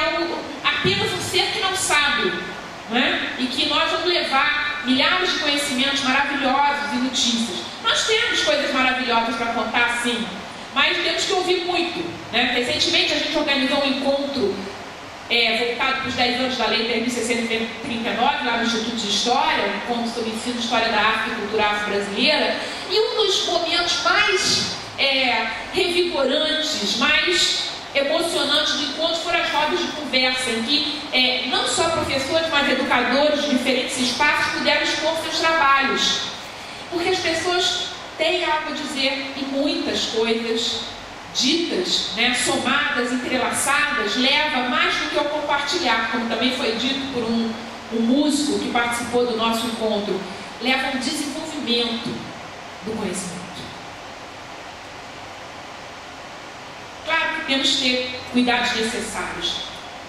E: apenas um ser que não sabe, né? E que nós vamos levar milhares de conhecimentos maravilhosos e notícias. Nós temos coisas maravilhosas para contar, sim, mas temos que ouvir muito, né? Recentemente a gente organizou um encontro voltado para os 10 anos da Lei 10.639, lá no Instituto de História, um encontro sobre ensino de História da África e Cultura Afro-Brasileira, e um dos momentos mais revigorantes, mais emocionantes do encontro foram as rodas de conversa, em que não só professores, mas educadores de diferentes espaços puderam expor seus trabalhos, porque as pessoas têm algo a dizer e muitas coisas ditas, né, somadas, entrelaçadas, leva mais do que ao compartilhar, como também foi dito por um músico que participou do nosso encontro, leva ao desenvolvimento do conhecimento. Claro que temos que ter cuidados necessários,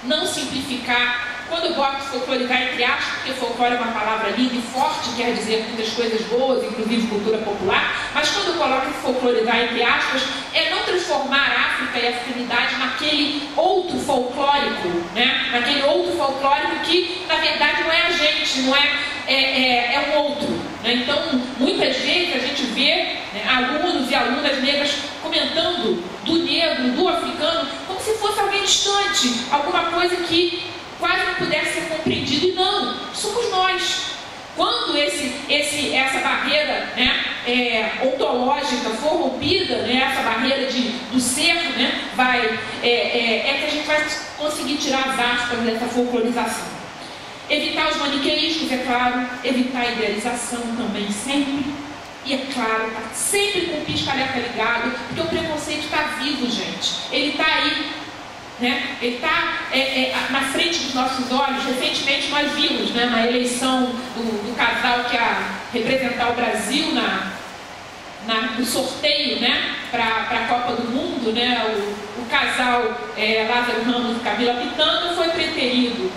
E: não simplificar. Quando eu boto folclorizar entre aspas, porque folclore é uma palavra linda e forte, quer dizer muitas coisas boas, inclusive cultura popular, mas quando eu coloco folclorizar entre aspas, é não transformar a África e a africanidade naquele outro folclórico, né? Naquele outro folclórico que, na verdade, não é a gente, não é um outro, né? Então, muitas vezes a gente vê, né, alunos e alunas negras comentando do negro, do africano, como se fosse alguém distante, alguma coisa que quase não pudesse ser compreendido, e não, somos nós. Quando essa barreira, né, ontológica for rompida, né, essa barreira do ser, né, que a gente vai conseguir tirar as aspas dessa folclorização. Evitar os maniqueísmos, é claro, evitar a idealização também sempre, e é claro, tá sempre com o pisca-alerta ligado, porque o preconceito está vivo, gente, ele está aí. Né? Ele está na frente dos nossos olhos. Recentemente nós vimos, né, na eleição do casal que ia representar o Brasil no sorteio, né, para a Copa do Mundo, né, o casal Lázaro Ramos e Camila Pitanga foi preterido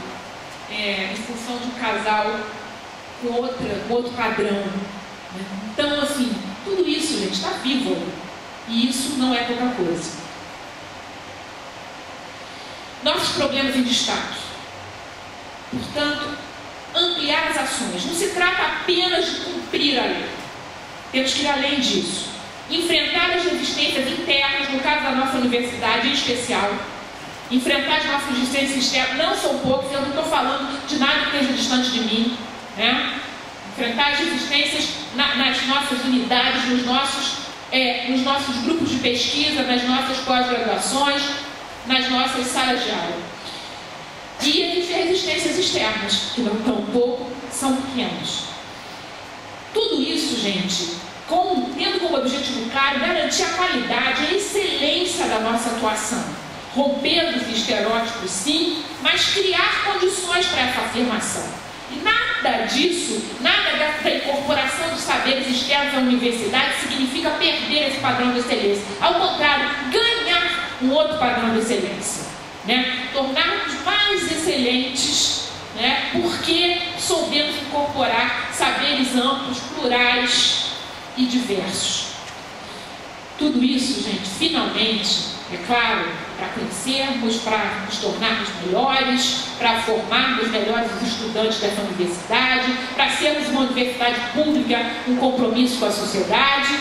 E: em função de um casal com outro padrão, né? Então, assim, tudo isso, gente, está vivo, e isso não é pouca coisa. Nossos problemas em destaque. Portanto, ampliar as ações. Não se trata apenas de cumprir a lei. Temos que ir além disso. Enfrentar as resistências internas, no caso da nossa universidade em especial. Enfrentar as nossas resistências externas, não são poucas, eu não estou falando de nada que esteja distante de mim, né? Enfrentar as resistências nas nossas unidades, nos nossos grupos de pesquisa, nas nossas pós-graduações, nas nossas salas de aula. E existem resistências externas, que não tão pouco, são pequenas. Tudo isso, gente, tendo como objetivo claro garantir a qualidade, a excelência da nossa atuação, rompendo os estereótipos, sim, mas criar condições para essa afirmação. E nada disso, nada da incorporação dos saberes externos à universidade significa perder esse padrão de excelência. Ao contrário, ganhar um outro padrão de excelência, né? Tornarmos mais excelentes, né? Porque soubemos incorporar saberes amplos, plurais e diversos. Tudo isso, gente, finalmente, é claro, para crescermos, para nos tornarmos melhores, para formarmos melhores os estudantes dessa universidade, para sermos uma universidade pública, um compromisso com a sociedade,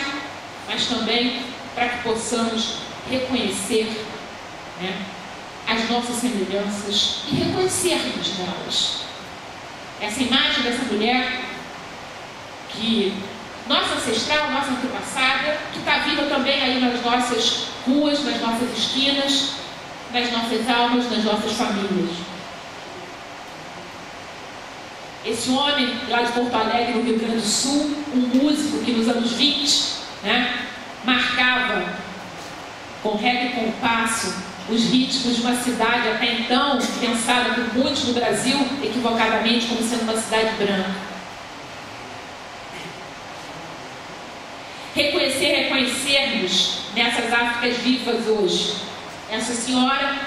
E: mas também para que possamos reconhecer, né, as nossas semelhanças e reconhecermos nelas. Essa imagem dessa mulher que nossa ancestral, nossa antepassada, que está viva também aí nas nossas ruas, nas nossas esquinas, nas nossas almas, nas nossas famílias. Esse homem lá de Porto Alegre, no Rio Grande do Sul, um músico que nos anos 20, né, marcava com régua e compasso os ritmos de uma cidade até então pensada por muitos no Brasil equivocadamente como sendo uma cidade branca. Reconhecermos nessas Áfricas vivas hoje essa senhora,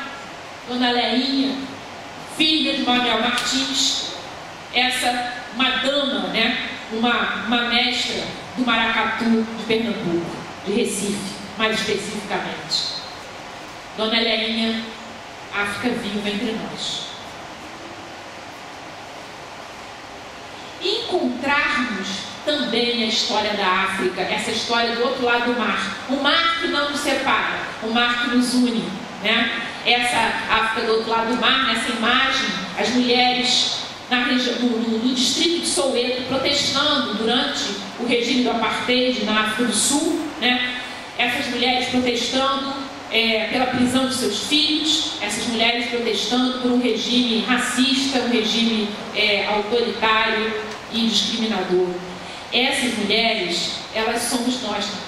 E: Dona Leinha, filha de Manuel Martins, uma dama, né, uma mestra do maracatu de Pernambuco, de Recife, mais especificamente. Dona Leinha, África viva entre nós. E encontrarmos também a história da África, essa história do outro lado do mar, o mar que não nos separa, o mar que nos une, né? Essa África do outro lado do mar, nessa imagem, as mulheres no distrito de Soweto protestando durante o regime do apartheid na África do Sul, né? Essas mulheres protestando pela prisão de seus filhos, essas mulheres protestando por um regime racista, um regime autoritário e discriminador. Essas mulheres, elas somos nós também.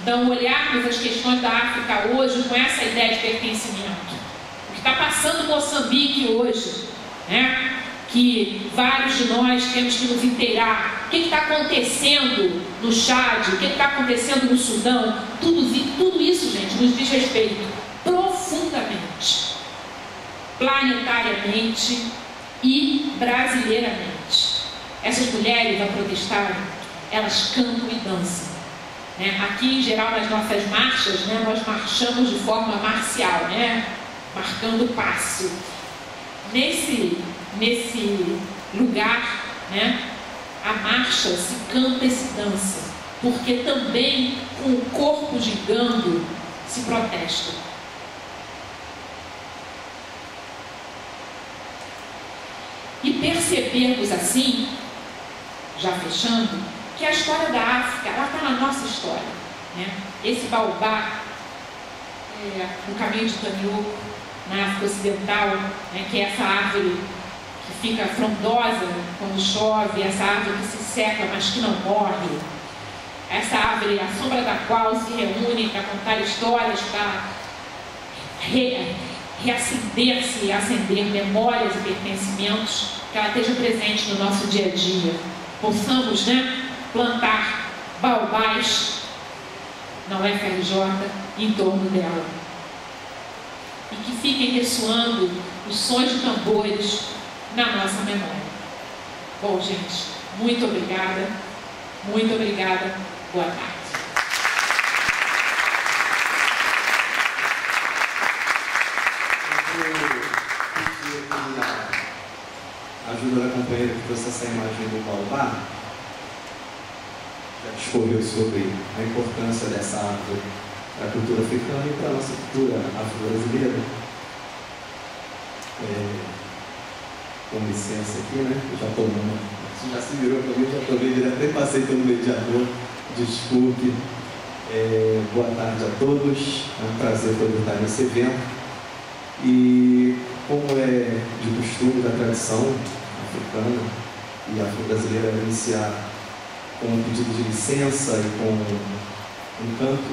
E: Então, olharmos as questões da África hoje com essa ideia de pertencimento. O que está passando em Moçambique hoje, né? Que vários de nós temos que nos inteirar. O que está acontecendo no Chad? O que está acontecendo no Sudão? Tudo isso, gente, nos diz respeito profundamente, planetariamente e brasileiramente. Essas mulheres, ao protestarem, elas cantam e dançam, né? Aqui, em geral, nas nossas marchas, né, nós marchamos de forma marcial, né? Marcando o passo. Nesse lugar, né, a marcha se canta e se dança, porque também com o corpo gigando se protesta. E percebermos assim, já fechando, que a história da África, ela está na nossa história, né? Esse baobá, no caminho de Tanhoco, na África Ocidental, né, que é essa árvore que fica frondosa quando chove, essa árvore que se seca, mas que não morre, essa árvore, a sombra da qual se reúne para contar histórias, para reacender-se e acender memórias e pertencimentos, que ela esteja presente no nosso dia a dia. Possamos, né, plantar baobás na UFRJ em torno dela. E que fiquem ressoando os sons de tambores na nossa memória. Bom, gente, muito obrigada. Muito obrigada. Boa tarde.
F: A ajuda da companheira que trouxe essa imagem do baobá já discorreu sobre a importância dessa árvore para a cultura africana e para a nossa cultura afro-brasileira. Com licença aqui, né? Eu já tomando. Já se virou para mim, já tomei direto, nem passei pelo mediador. Desculpe. Boa tarde a todos. É um prazer poder estar nesse evento. E como é de costume da tradição africana e afro-brasileira iniciar com um pedido de licença e com um canto,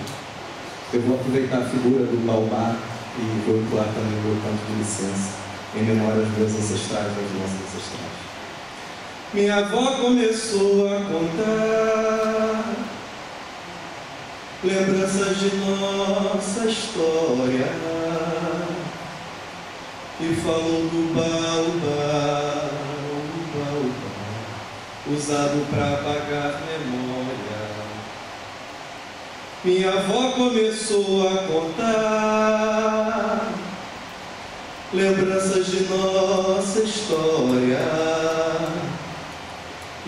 F: eu vou aproveitar a figura do baobá e vou entoar também o meu canto de licença em memória dos meus ancestrais, dos nossos ancestrais. Minha avó começou a contar lembranças de nossa história e falou do baobá, usado para apagar memória. Minha avó começou a contar lembranças de nossa história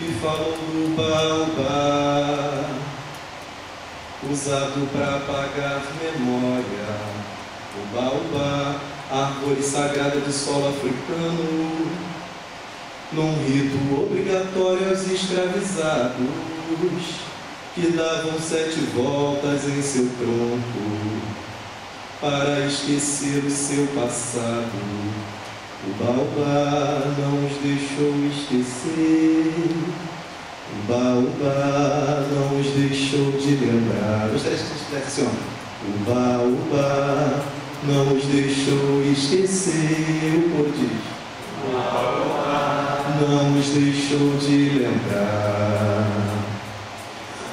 F: e falou do baobá, usado para apagar memória. O baobá, árvore sagrada do solo africano, num rito obrigatório aos escravizados que davam 7 voltas em seu tronco para esquecer o seu passado O baobá não os deixou esquecer. O baobá não os deixou de lembrar. Gostaria que a gente fizesse assim, ó. O baobá não os deixou esquecer. O coro diz. O baobá não os deixou de lembrar.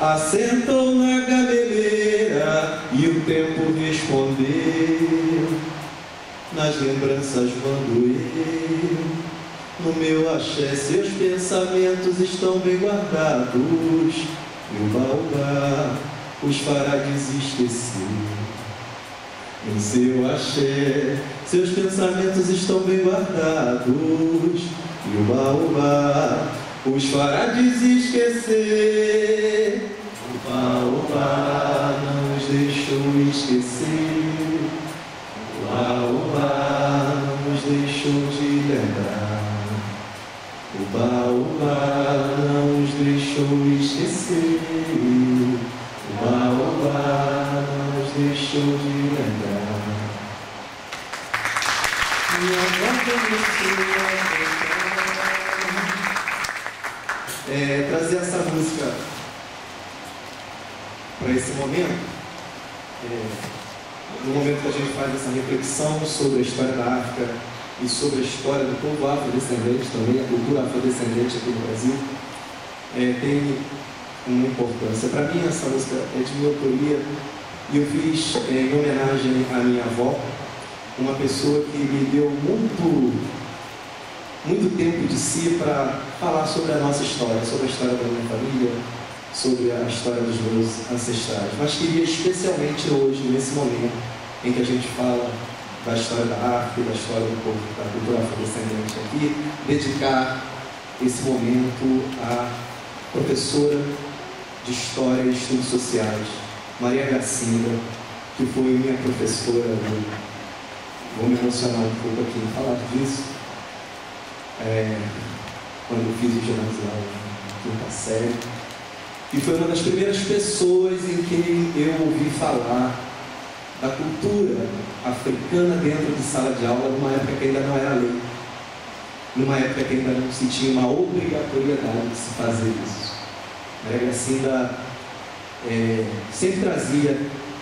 F: Assentou na gameleira e o tempo respondeu. Nas lembranças mando eu. No meu axé seus pensamentos estão bem guardados. E o baobá os fará desesquecer. Em seu axé seus pensamentos estão bem guardados. E o baobá os fará desesquecer. O baobá não os deixou esquecer. O baobá não os deixou de lembrar. O baobá não os deixou esquecer. O baobá não os deixou de lembrar. Trazer essa música para esse momento, no momento que a gente faz essa reflexão sobre a história da África e sobre a história do povo afrodescendente também, a cultura afrodescendente aqui no Brasil, tem uma importância. Para mim, essa música é de minha autoria e eu fiz em homenagem à minha avó, uma pessoa que me deu muito tempo de si para falar sobre a nossa história, sobre a história da minha família, sobre a história dos meus ancestrais. Mas queria especialmente hoje, nesse momento em que a gente fala da história da África, da história do povo, da cultura afrodescendente aqui, dedicar esse momento à professora de História e Estudos Sociais, Maria Gracinda, que foi minha professora. Vou me emocionar um pouco aqui em falar disso. Quando eu fiz o ginasial, quinta série, e foi uma das primeiras pessoas em quem eu ouvi falar da cultura africana dentro de sala de aula, numa época que ainda não era lei, numa época que ainda não se tinha uma obrigatoriedade de se fazer isso. Maria Gracinda sempre trazia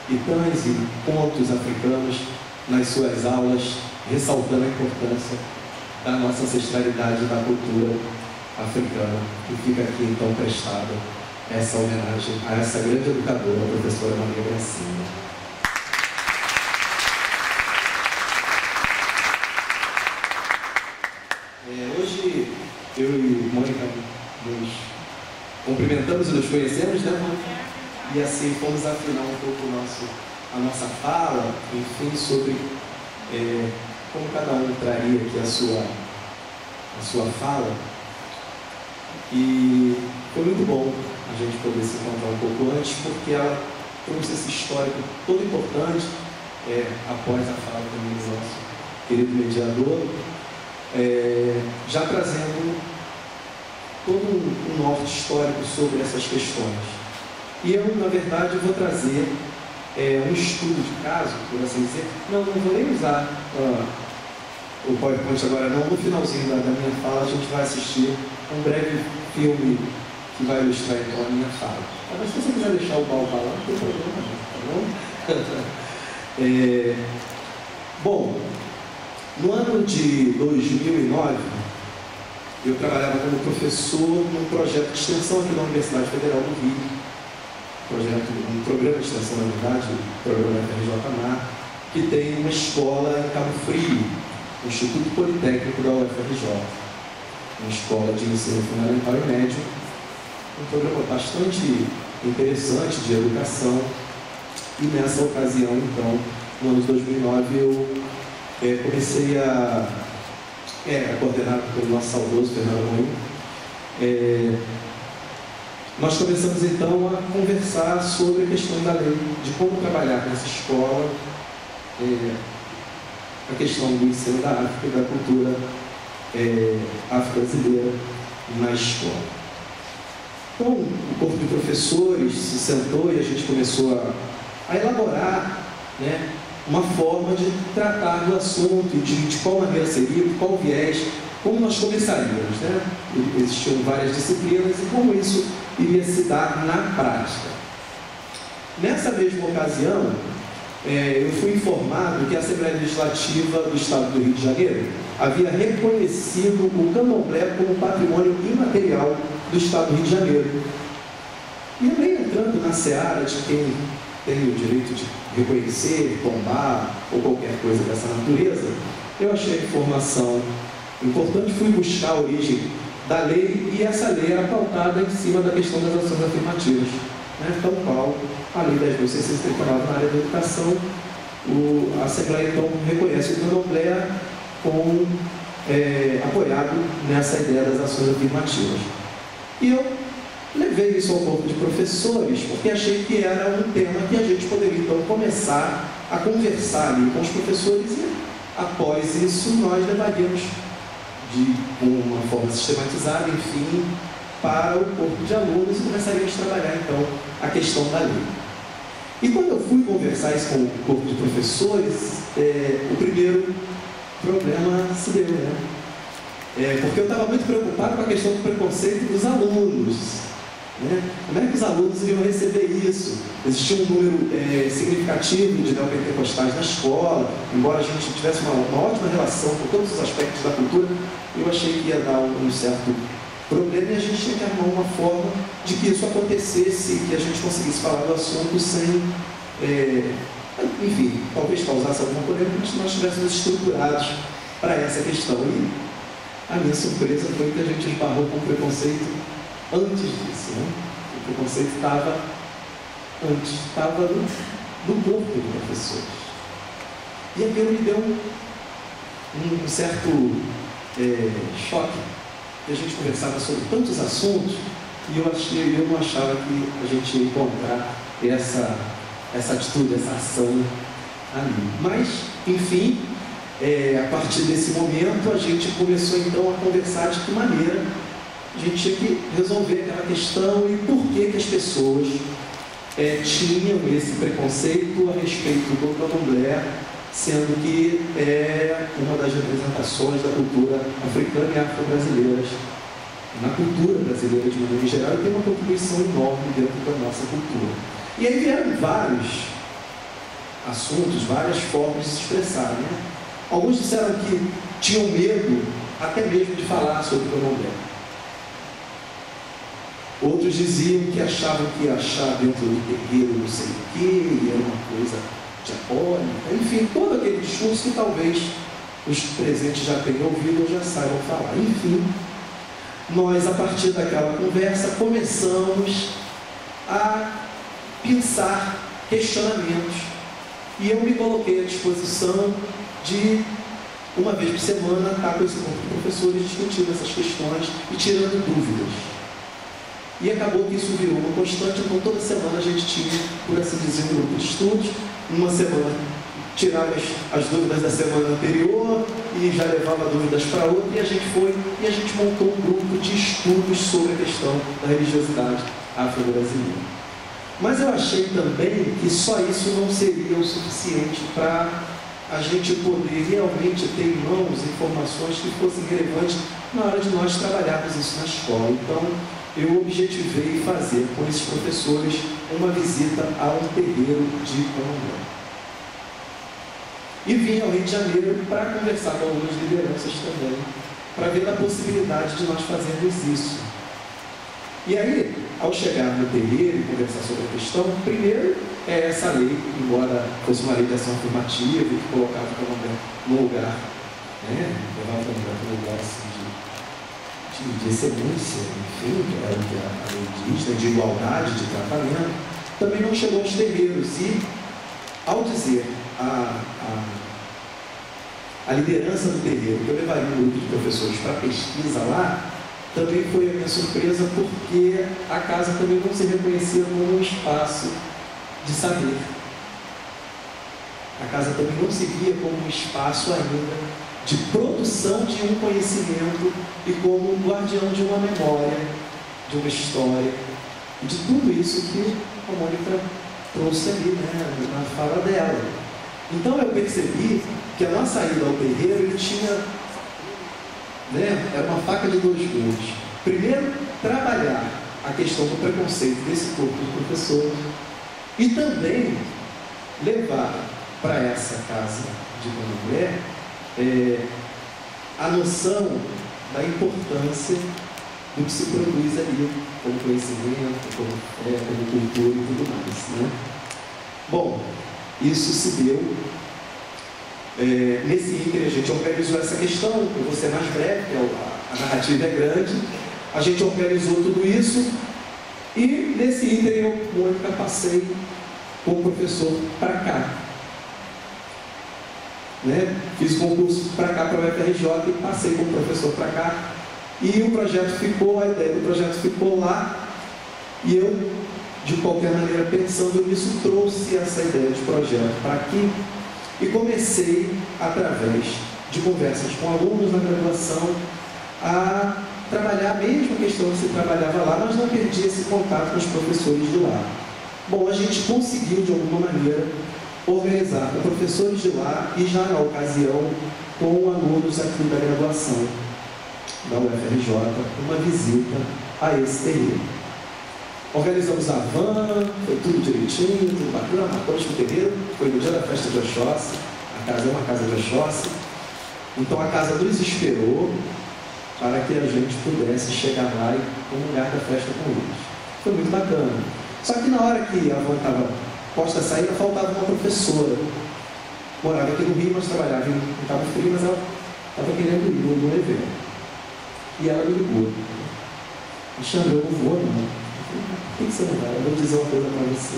F: itãs e contos africanos nas suas aulas, ressaltando a importância da nossa ancestralidade e da cultura africana. E fica aqui então prestada essa homenagem a essa grande educadora, a professora Maria Gracinda. Hoje eu e Mônica nos cumprimentamos e nos conhecemos, né, Mônica? E assim fomos afinar um pouco a nossa fala, enfim, sobre como cada um traria aqui a sua fala. E foi muito bom a gente poder se encontrar um pouco antes, porque ela trouxe esse histórico todo importante, após a fala também do nosso querido mediador, já trazendo todo um norte histórico sobre essas questões. E eu, na verdade, vou trazer um estudo de caso, por assim dizer. Não vou nem usar o PowerPoint agora não. No finalzinho da minha fala, a gente vai assistir um breve filme que vai ilustrar então a minha fala. Mas se você quiser deixar o baobá lá, não tem problema, tá bom? Bom, no ano de 2009, eu trabalhava como professor num projeto de extensão aqui na Universidade Federal do Rio. Um programa de extensão, na verdade, o programa FRJ-MAR, que tem uma escola em Cabo Frio, o Instituto Politécnico da UFRJ, uma escola de ensino fundamental e médio, um programa bastante interessante de educação. E nessa ocasião, então, no ano de 2009, eu comecei a coordenado pelo nosso saudoso Fernando Moinho. Nós começamos então a conversar sobre a questão da lei, de como trabalhar nessa escola, a questão do ensino da África e da cultura afro-brasileira na escola. Então, o corpo de professores se sentou e a gente começou a elaborar, né, uma forma de tratar do assunto, de qual maneira seria, de qual viés, como nós começaríamos, né? Existiam várias disciplinas e como isso iria se dar na prática. Nessa mesma ocasião, eu fui informado que a Assembleia Legislativa do Estado do Rio de Janeiro havia reconhecido o candomblé como patrimônio imaterial do Estado do Rio de Janeiro. E eu nem entrando na seara de quem tem o direito de reconhecer, tombar ou qualquer coisa dessa natureza, eu achei a informação importante, fui buscar a origem da lei e essa lei era pautada em cima da questão das ações afirmativas, né? Tal qual a lei 10.639 na área da educação, a Assembleia então reconhece o candomblé como apoiado nessa ideia das ações afirmativas. E eu levei isso ao corpo de professores, porque achei que era um tema que a gente poderia então começar a conversar ali com os professores e após isso nós levaríamos de uma forma sistematizada, enfim, para o corpo de alunos e começaríamos a trabalhar então a questão da lei. E quando eu fui conversar isso com o corpo de professores, o primeiro problema se deu, né? Porque eu estava muito preocupado com a questão do preconceito dos alunos, né? Como é que os alunos iriam receber isso? Existia um número significativo de neopentecostais na escola, embora a gente tivesse uma ótima relação com todos os aspectos da cultura, eu achei que ia dar um certo problema e a gente tinha que arrumar uma forma de que isso acontecesse, que a gente conseguisse falar do assunto sem, enfim, talvez causasse alguma polêmica, mas nós estivéssemos estruturados para essa questão. E a minha surpresa foi que a gente esbarrou com preconceito antes disso, né? O preconceito estava antes, estava no corpo do professor. E aquilo me deu um certo choque. A gente conversava sobre tantos assuntos e eu não achava que a gente ia encontrar essa atitude, essa ação ali. Mas, enfim, a partir desse momento a gente começou então a conversar de que maneira a gente tinha que resolver aquela questão e por que as pessoas tinham esse preconceito a respeito do candomblé, sendo que é uma das representações da cultura africana e afro-brasileiras, na cultura brasileira de maneira geral, e tem uma contribuição enorme dentro da nossa cultura. E aí vieram vários assuntos, várias formas de se expressar, né? Alguns disseram que tinham medo até mesmo de falar sobre o candomblé. Outros diziam que achavam que ia achar dentro do terreiro não sei o quê, e era uma coisa diabólica, enfim, todo aquele discurso que talvez os presentes já tenham ouvido ou já saibam falar. Enfim, nós, a partir daquela conversa, começamos a pensar questionamentos e eu me coloquei à disposição de, uma vez por semana, estar com esse grupo de professores discutindo essas questões e tirando dúvidas. E acabou que isso virou uma constante, então toda semana a gente tinha, por assim dizer, um grupo de estudos. Uma semana tirava as dúvidas da semana anterior e já levava dúvidas para outra, e a gente montou um grupo de estudos sobre a questão da religiosidade afro-brasileira. Mas eu achei também que só isso não seria o suficiente para a gente poder realmente ter em mãos informações que fossem relevantes na hora de nós trabalharmos isso na escola. Então, eu objetivei fazer com esses professores uma visita a um terreiro de candomblé. E vim ao Rio de Janeiro para conversar com algumas lideranças também, para ver a possibilidade de nós fazermos isso. E aí, ao chegar no terreiro e conversar sobre a questão, primeiro é essa lei, embora fosse uma lei de ação afirmativa, que colocava o candomblé no lugar, né? Levava o candomblé no lugar assim, de excelência, enfim, que era o que a lei diz, né, de igualdade de tratamento, também não chegou aos terreiros. E, ao dizer a liderança do terreiro que eu levaria um grupo de professores para pesquisa lá, também foi a minha surpresa, porque a casa também não se reconhecia como um espaço de saber. A casa também não se via como um espaço ainda de produção de um conhecimento e como um guardião de uma memória, de uma história, e de tudo isso que a Mônica trouxe ali, né, na fala dela. Então eu percebi que a nossa ida ao terreiro, ele tinha, né, era uma faca de dois gumes. Primeiro, trabalhar a questão do preconceito desse corpo de professores e também levar para essa casa de candomblé a noção da importância do que se produz ali, como conhecimento, como cultura e tudo mais, né? Bom, isso se deu. Nesse ínterim a gente organizou essa questão, eu vou ser mais breve, porque a narrativa é grande. A gente organizou tudo isso e nesse ínterim eu, Mônica, passei com o professor para cá. Né? Fiz concurso para cá, para o UFRJ, e passei com o professor para cá. E o projeto ficou, a ideia do projeto ficou lá. E eu, de qualquer maneira, pensando nisso, trouxe essa ideia de projeto para aqui. E comecei, através de conversas com alunos na graduação, a trabalhar a mesma questão que se trabalhava lá, mas não perdi esse contato com os professores de lá. Bom, a gente conseguiu, de alguma maneira, organizar com professores de lá e já na ocasião com alunos aqui da graduação da UFRJ, uma visita a esse terreiro. Organizamos a van, foi tudo direitinho, tudo bacana, marcamos o terreiro, foi no dia da festa de Oxóssi, a casa é uma casa de Oxóssi, então a casa nos esperou para que a gente pudesse chegar lá e comungar da festa com eles. Foi muito bacana. Só que na hora que a van estava posta a saída, faltava uma professora. Morava aqui no Rio, mas trabalhava em Cabo Frio, mas ela estava querendo ir no evento. E ela me ligou. Alexandre, eu não vou, não. Por que você não vai? Eu vou dizer uma coisa para você.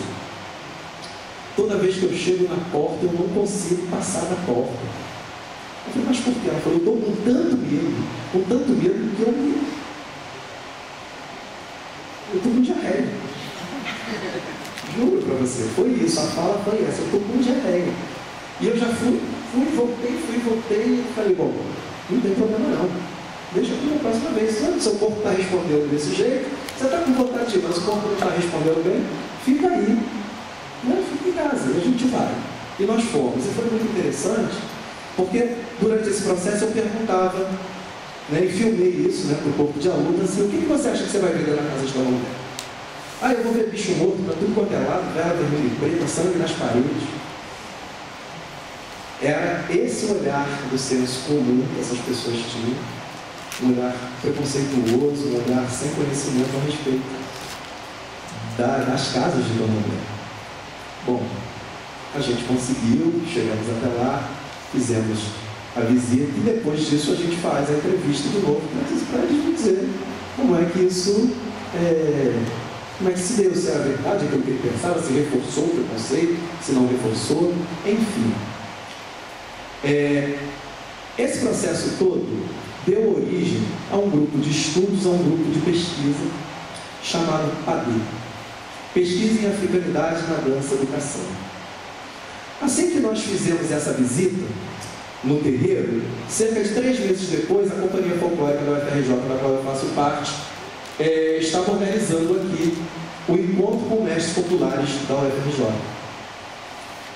F: Toda vez que eu chego na porta, eu não consigo passar da porta. Eu falei, mas por quê? Ela falou, eu estou com tanto medo que eu estou com diarreia. Juro para você, foi isso, a fala foi essa, eu estou com diarreia. E eu já fui, voltei e falei, bom, não tem problema não. Deixa para a próxima vez. Se seu corpo está respondendo desse jeito, você está com vontade de ir, mas o corpo não está respondendo bem, fica aí. Né? Fica em casa, e a gente vai. E nós fomos. E foi muito interessante, porque durante esse processo eu perguntava, né, e filmei isso, né, para o corpo de alunos, assim, o que você acha que você vai ver na casa de candomblé? Eu vou ver bicho morto para tudo quanto é lado, vela vermelha e preta, sangue nas paredes. Era esse olhar do senso comum que essas pessoas tinham, um olhar preconceituoso, um olhar sem conhecimento a respeito das casas de candomblé. Bom, a gente conseguiu, chegamos até lá, fizemos a visita e depois disso a gente faz a entrevista de novo para eles dizer como é que isso como é que se deu, se era verdade aquilo que ele pensava, se reforçou o preconceito, se não reforçou, enfim. Esse processo todo deu origem a um grupo de estudos, a um grupo de pesquisa chamado PADE, Pesquisa em Africanidade na Dança e Educação. Assim que nós fizemos essa visita no terreiro, cerca de 3 meses depois, a Companhia Folclórica da UFRJ, da qual eu faço parte, estava organizando aqui o encontro com mestres populares da UFRJ.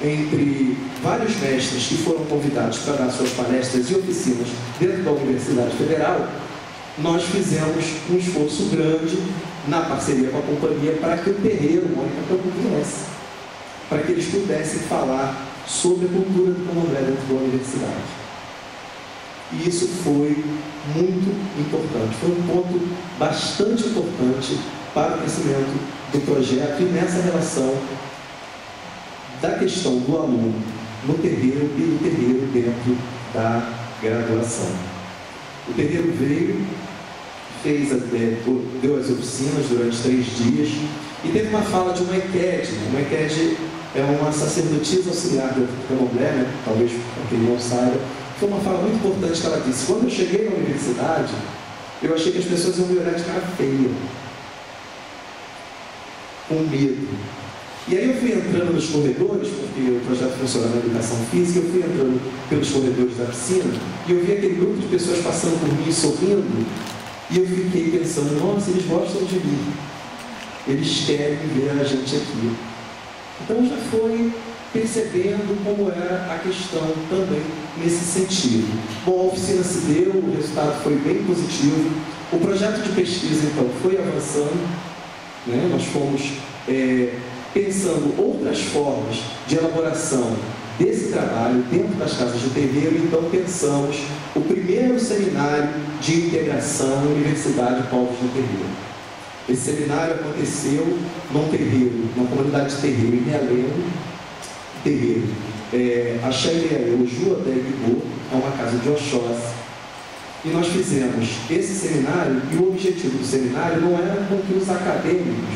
F: Entre vários mestres que foram convidados para dar suas palestras e oficinas dentro da Universidade Federal, nós fizemos um esforço grande na parceria com a companhia para que o terreiro Mônica Campo viesse, para que eles pudessem falar sobre a cultura do candomblé dentro da universidade. E isso foi muito importante, foi um ponto bastante importante para o crescimento do projeto e nessa relação da questão do aluno no terreiro e do terreiro dentro da graduação. O terreiro veio, deu as oficinas durante 3 dias e teve uma fala de uma Ekede. Uma Ekede é uma sacerdotisa auxiliar do candomblé, né? Talvez para quem não saiba. Foi uma fala muito importante que ela disse. Quando eu cheguei na universidade, eu achei que as pessoas iam me olhar de cara feia, com medo. E aí eu fui entrando nos corredores, porque o projeto funciona na educação física, eu fui entrando pelos corredores da piscina e eu vi aquele grupo de pessoas passando por mim sorrindo e eu fiquei pensando, nossa, eles gostam de mim, eles querem ver a gente aqui. Então já foi percebendo como era a questão também nesse sentido. Bom, a oficina se deu, o resultado foi bem positivo, o projeto de pesquisa, então, foi avançando, né? Nós fomos pensando outras formas de elaboração desse trabalho dentro das casas de terreiro, então pensamos o primeiro seminário de integração Universidade Povos no Terreiro. Esse seminário aconteceu num terreiro, numa comunidade de terreiro em Realengo, terreiro. A Xaireaê Oju Adegbo é uma casa de Oxóssi. E nós fizemos esse seminário, e o objetivo do seminário não era com que os acadêmicos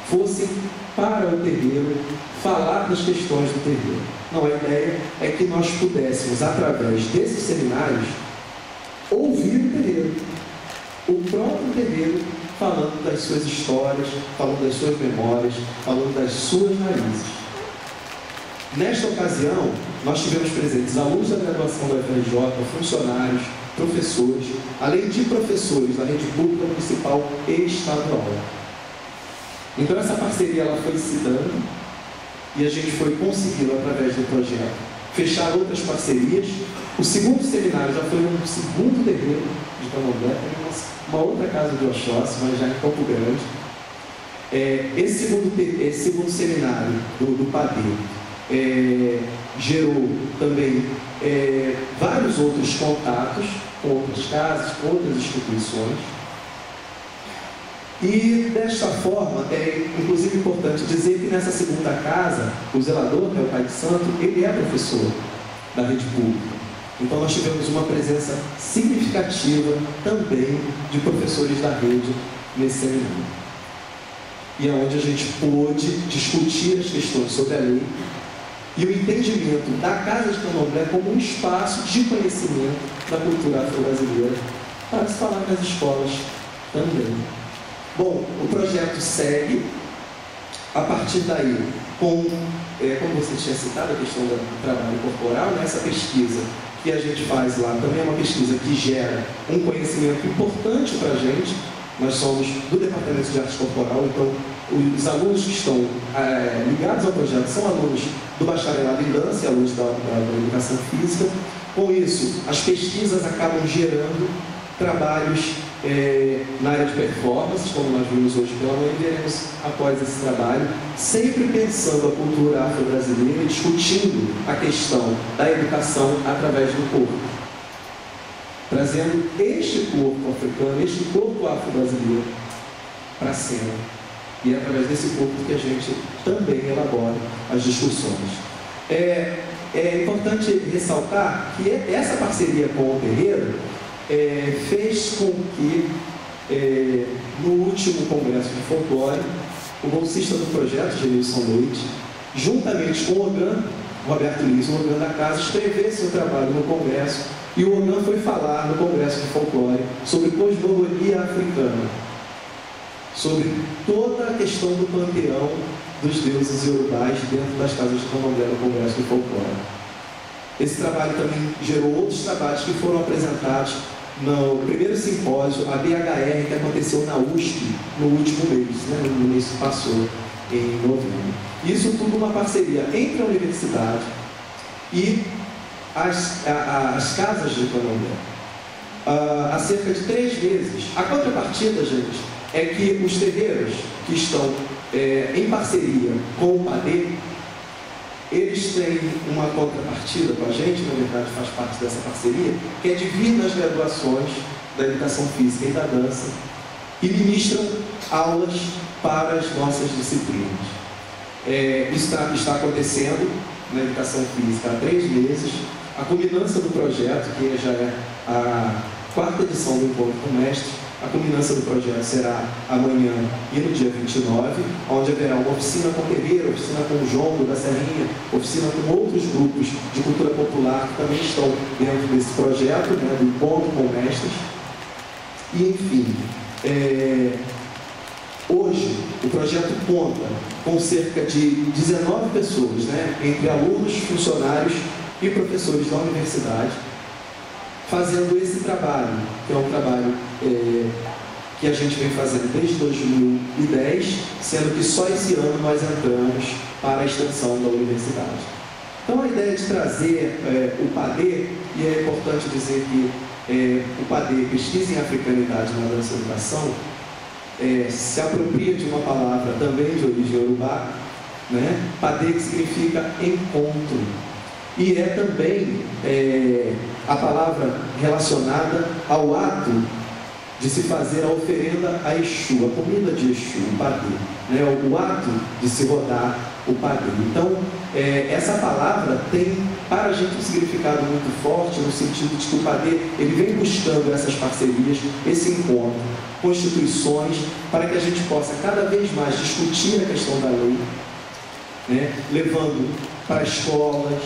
F: fossem para o terreiro falar das questões do terreiro. Não, a ideia é que nós pudéssemos, através desses seminários, ouvir o terreiro, o próprio terreiro, falando das suas histórias, falando das suas memórias, falando das suas raízes. Nesta ocasião, nós tivemos presentes alunos da graduação da UFRJ, funcionários, professores, além de professores da rede pública municipal e estadual. Então essa parceria ela foi se dando e a gente foi conseguindo, através do projeto, fechar outras parcerias. O segundo seminário já foi no segundo terreiro de Candomblé, uma outra casa de Oxóssi, mas já em Campo Grande. Esse segundo seminário do PADE gerou também vários outros contatos com outras casas, com outras instituições. E desta forma, é inclusive importante dizer que nessa segunda casa, o zelador, que é o Pai de Santo, ele é professor da rede pública. Então nós tivemos uma presença significativa também de professores da rede nesse seminário. E é onde a gente pôde discutir as questões sobre a lei e o entendimento da Casa de Candomblé como um espaço de conhecimento da cultura afro-brasileira para se falar nas escolas também. Bom, o projeto segue. A partir daí, como você tinha citado, a questão do trabalho corporal, né? Essa pesquisa que a gente faz lá também é uma pesquisa que gera um conhecimento importante para a gente. Nós somos do Departamento de Arte Corporal, então os alunos que estão ligados ao projeto são alunos do bacharelado em dança e alunos da educação física. Com isso, as pesquisas acabam gerando trabalhos na área de performance, como nós vimos hoje pela manhã, e veremos após esse trabalho, sempre pensando a cultura afro-brasileira e discutindo a questão da educação através do corpo, trazendo este corpo africano, este corpo afro-brasileiro para a cena. E é através desse corpo que a gente também elabora as discussões. É importante ressaltar que essa parceria com o terreiro fez com que, no último congresso de folclore, o bolsista do projeto, Genilson Leite, juntamente com o Ogan, Roberto Liz, o Ogan da casa, escrevesse o trabalho no congresso, e o Ogan foi falar no congresso de folclore sobre cosmogonia africana, sobre toda a questão do panteão dos deuses iorubás dentro das casas de Candomblé no congresso de folclore. Esse trabalho também gerou outros trabalhos que foram apresentados no primeiro simpósio, a BHR, que aconteceu na USP no último mês, né? No início passou, em novembro. Isso tudo uma parceria entre a universidade e as casas de Candomblé. Há cerca de 3 meses. A contrapartida, gente, é que os terreiros que estão em parceria com o PADE, eles têm uma contrapartida com a gente, na verdade faz parte dessa parceria, que é de vir nas graduações da educação física e da dança e ministram aulas para as nossas disciplinas. Isso está acontecendo na educação física há 3 meses. A culminância do projeto, que já é a 4ª edição do Encontro com Mestres, a culminância do projeto será amanhã e no dia 29, onde haverá uma oficina com terreiro, oficina com o jongo da Serrinha, oficina com outros grupos de cultura popular que também estão dentro desse projeto, né, do Encontro com Mestres. E, enfim, hoje o projeto conta com cerca de 19 pessoas, né, entre alunos, funcionários e professores da universidade, fazendo esse trabalho, que é um trabalho que a gente vem fazendo desde 2010, sendo que só esse ano nós entramos para a extensão da universidade. Então a ideia de trazer o PADE, e é importante dizer que o PADE, Pesquisa em Africanidade na Dança e Educação, se apropria de uma palavra também de origem iorubá, né? PADE, que significa encontro, e é também a palavra relacionada ao ato de se fazer a oferenda a Exu, a comida de Exu, o PADE, né? O ato de se rodar o PADE. Então, essa palavra tem para a gente um significado muito forte, no sentido de que o PADE ele vem buscando essas parcerias, esse encontro, constituições, para que a gente possa cada vez mais discutir a questão da lei, né? Levando para escolas,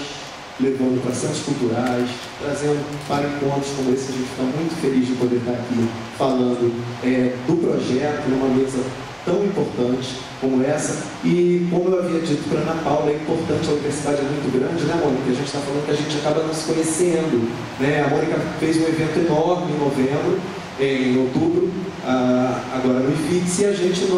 F: levando para centros culturais, trazendo para encontros como esse. A gente fica muito feliz de poder estar aqui falando do projeto, numa mesa tão importante como essa. E como eu havia dito para a Ana Paula, é importante, a universidade é muito grande, né, Mônica? A gente está falando que a gente acaba não se conhecendo, né? A Mônica fez um evento enorme em novembro, em outubro, agora no IFIX, e a gente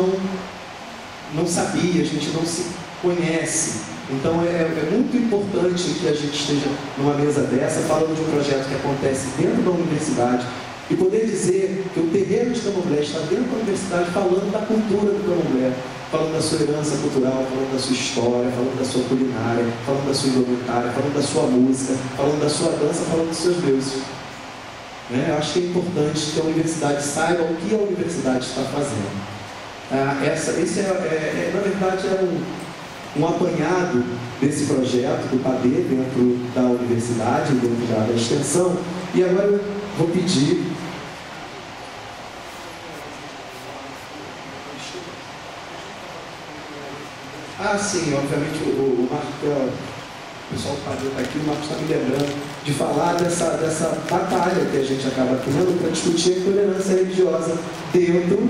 F: não sabia, a gente não se conhece. Então é muito importante que a gente esteja numa mesa dessa, falando de um projeto que acontece dentro da universidade, e poder dizer que o terreiro de Candomblé está dentro da universidade, falando da cultura do Candomblé, falando da sua herança cultural, falando da sua história, falando da sua culinária, falando da sua indumentária, falando da sua música, falando da sua dança, falando dos seus deuses. Eu acho que é importante que a universidade saiba o que a universidade está fazendo. Esse na verdade, um apanhado desse projeto do PADE dentro da universidade, dentro da extensão. E agora eu vou pedir sim, obviamente o Marcos, o pessoal do PADE está aqui, o Marcos está me lembrando de falar dessa batalha que a gente acaba tendo para discutir a intolerância religiosa dentro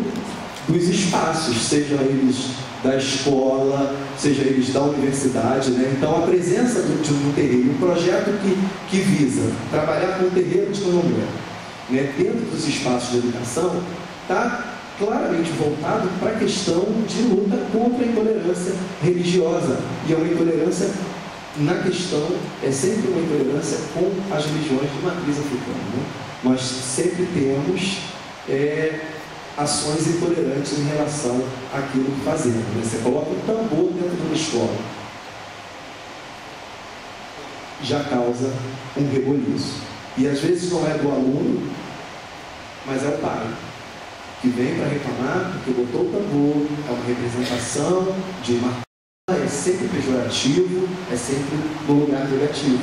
F: dos espaços, sejam eles da escola, seja eles da universidade, né? Então a presença de um terreiro, um projeto que visa trabalhar com o terreiro de Candomblé, né, dentro dos espaços de educação, está claramente voltado para a questão de luta contra a intolerância religiosa. E é uma intolerância na questão, é sempre uma intolerância com as religiões de matriz africana, né? Nós sempre temos ações intolerantes em relação àquilo que fazemos, né? Você coloca um tambor dentro de uma escola, já causa um reboliço. E às vezes não é do aluno, mas é o pai, que vem para reclamar porque botou o tambor, é uma representação de uma... é sempre pejorativo, é sempre no lugar negativo,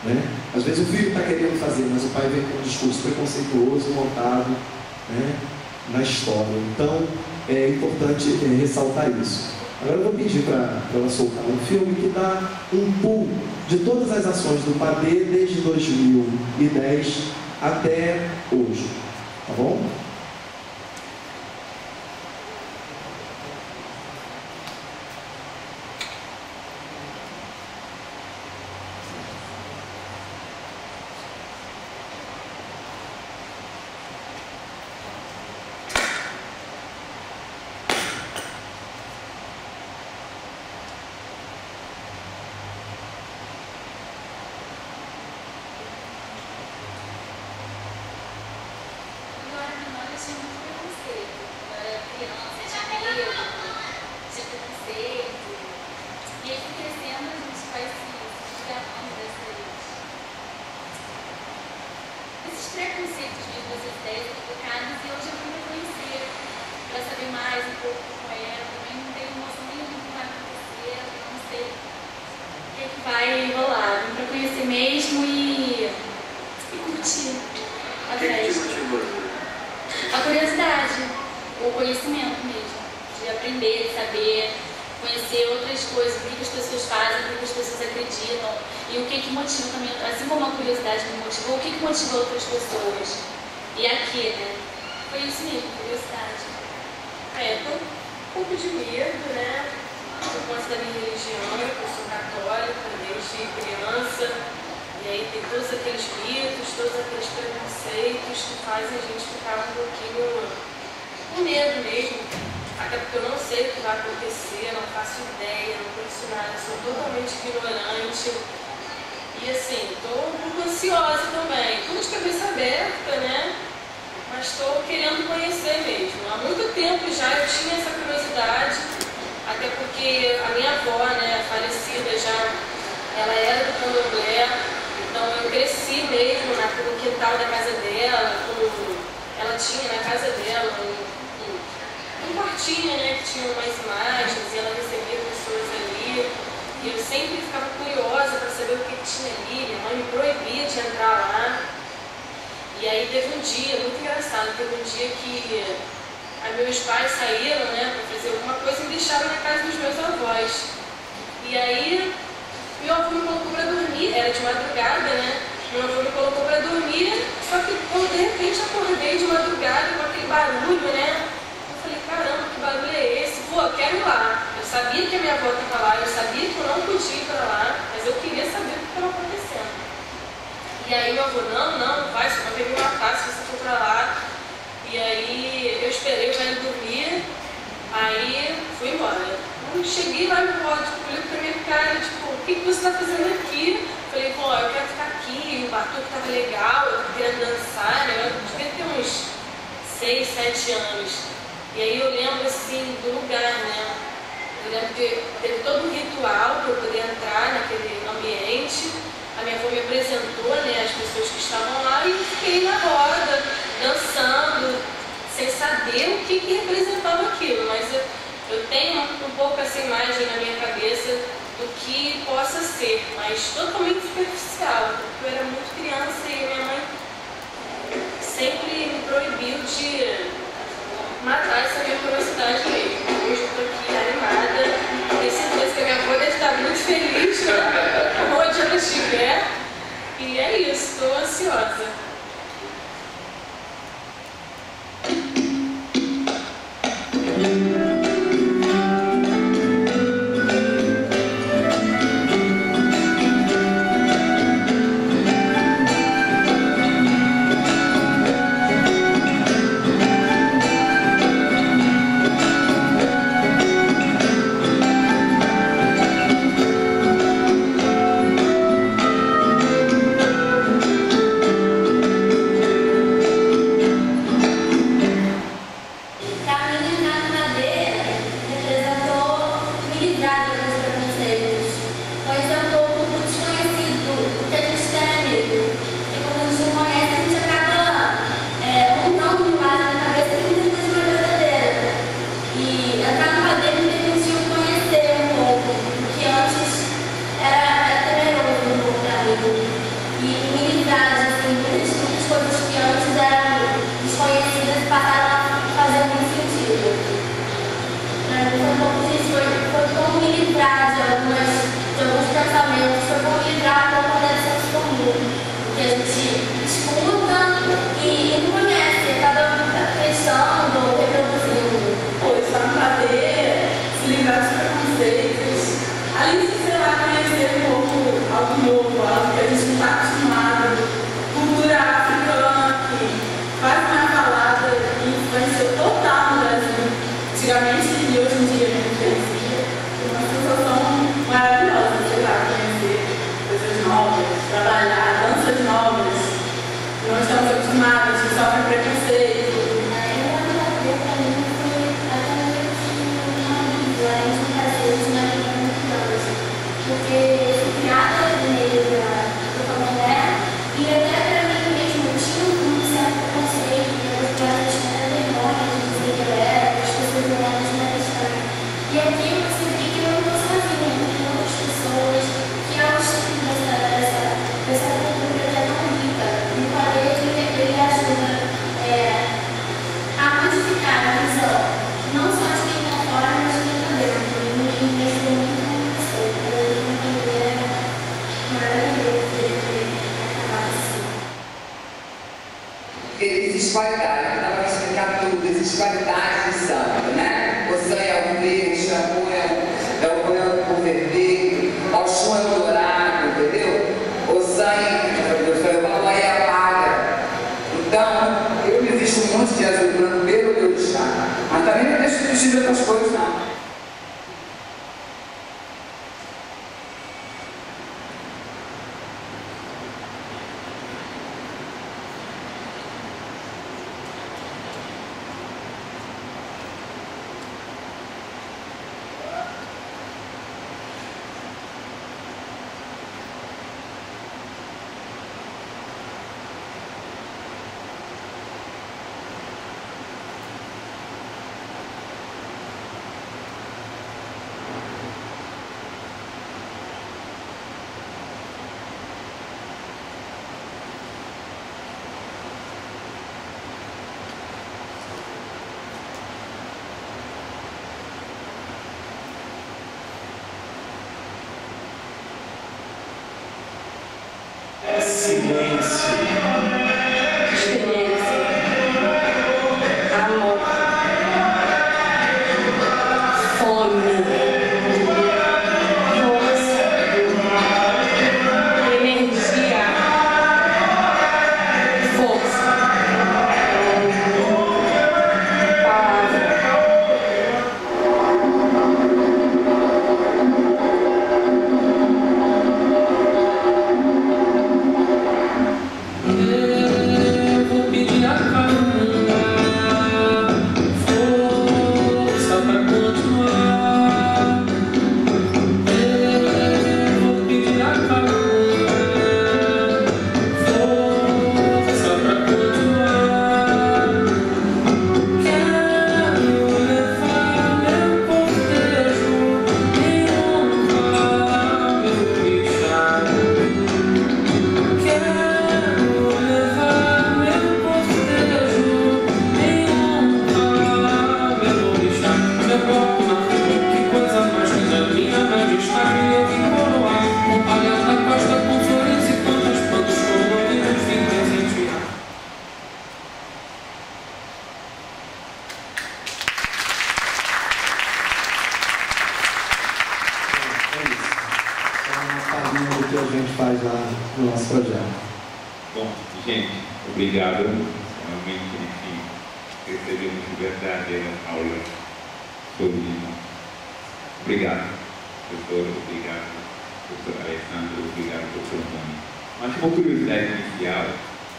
F: né? Às vezes o filho está querendo fazer, mas o pai vem com um discurso preconceituoso montado, né, na história. Então é importante ressaltar isso. Agora eu vou pedir para ela soltar um filme que dá um pool de todas as ações do PADE desde 2010 até hoje, tá bom?
G: com medo mesmo, até porque eu não sei o que vai acontecer, não faço ideia, não conheço nada, sou totalmente ignorante. E assim, estou um pouco ansiosa também, tudo de cabeça aberta, né? Mas estou querendo conhecer mesmo. Há muito tempo já eu tinha essa curiosidade, até porque a minha avó, né, falecida já, ela era do candomblé, então eu cresci mesmo no quintal da casa dela, ela tinha na casa dela um quartinho, né, que tinha umas imagens e ela recebia pessoas ali. E eu sempre ficava curiosa para saber o que tinha ali, minha mãe me proibia de entrar lá. E aí teve um dia, muito engraçado, teve um dia que meus pais saíram, né, para fazer alguma coisa e me deixaram na casa dos meus avós. E aí meu avô me colocou para dormir, era de madrugada, né? Meu avô me colocou para dormir, só que eu de repente acordei de madrugada com aquele barulho, né? Eu falei, caramba, que barulho é esse? Pô, eu quero ir lá. Eu sabia que a minha avó estava lá, eu sabia que eu não podia ir para lá, mas eu queria saber o que estava acontecendo. E aí meu avô, não vai, só vai pegar uma casa se você for para lá. E aí eu esperei o velho dormir, aí fui embora. Eu cheguei lá no pódio, olhei pra minha cara, tipo, o que você está fazendo aqui? Falei, pô, eu quero ficar aqui, o batuque estava legal, eu estava querendo dançar, né? Eu devia ter uns 6, 7 anos. E aí eu lembro, assim, do lugar, né? Eu lembro que teve todo um ritual para eu poder entrar naquele ambiente. A minha avó me apresentou, né, as pessoas que estavam lá e eu fiquei na roda, dançando, sem saber o que representava aquilo, mas eu tenho um pouco essa imagem na minha cabeça do que possa ser, mas totalmente superficial, porque eu era muito criança e minha mãe sempre me proibiu de matar essa minha curiosidade mesmo. Hoje eu estou aqui animada, tenho certeza que a minha avó deve estar muito feliz, né? Onde ela estiver, e é isso, estou ansiosa.
H: Existem qualidades, dá para explicar tudo, existem qualidades de samba, né? O sanha, o beijo, o shampoo, fugir de outras coisas, não.
C: Silêncio.
G: Experiência. Amor. Fome. Força. Energia. Força. Palavra.
I: Eu vou pedir a calma, força pra continuar. Eu vou pedir a calma, força pra continuar. Quero levar meu cortejo e honrar meu orixá. Quero levar meu cortejo em honra, meu orixá. Meu bloco na rua, que coisa mais linda, minha majestade, eu vim coroar. Um palhaço da costa com flores e plantas, plantas coloridas, vim presentear.
F: É isso. Só uma palhinha do que a gente faz lá no nosso projeto.
B: Bom, gente, obrigado. Realmente, enfim, recebemos verdadeira aula sobre isso. Obrigado, professor. Obrigado, professor Alessandro. Obrigado, professor Rony. Mas, uma curiosidade inicial,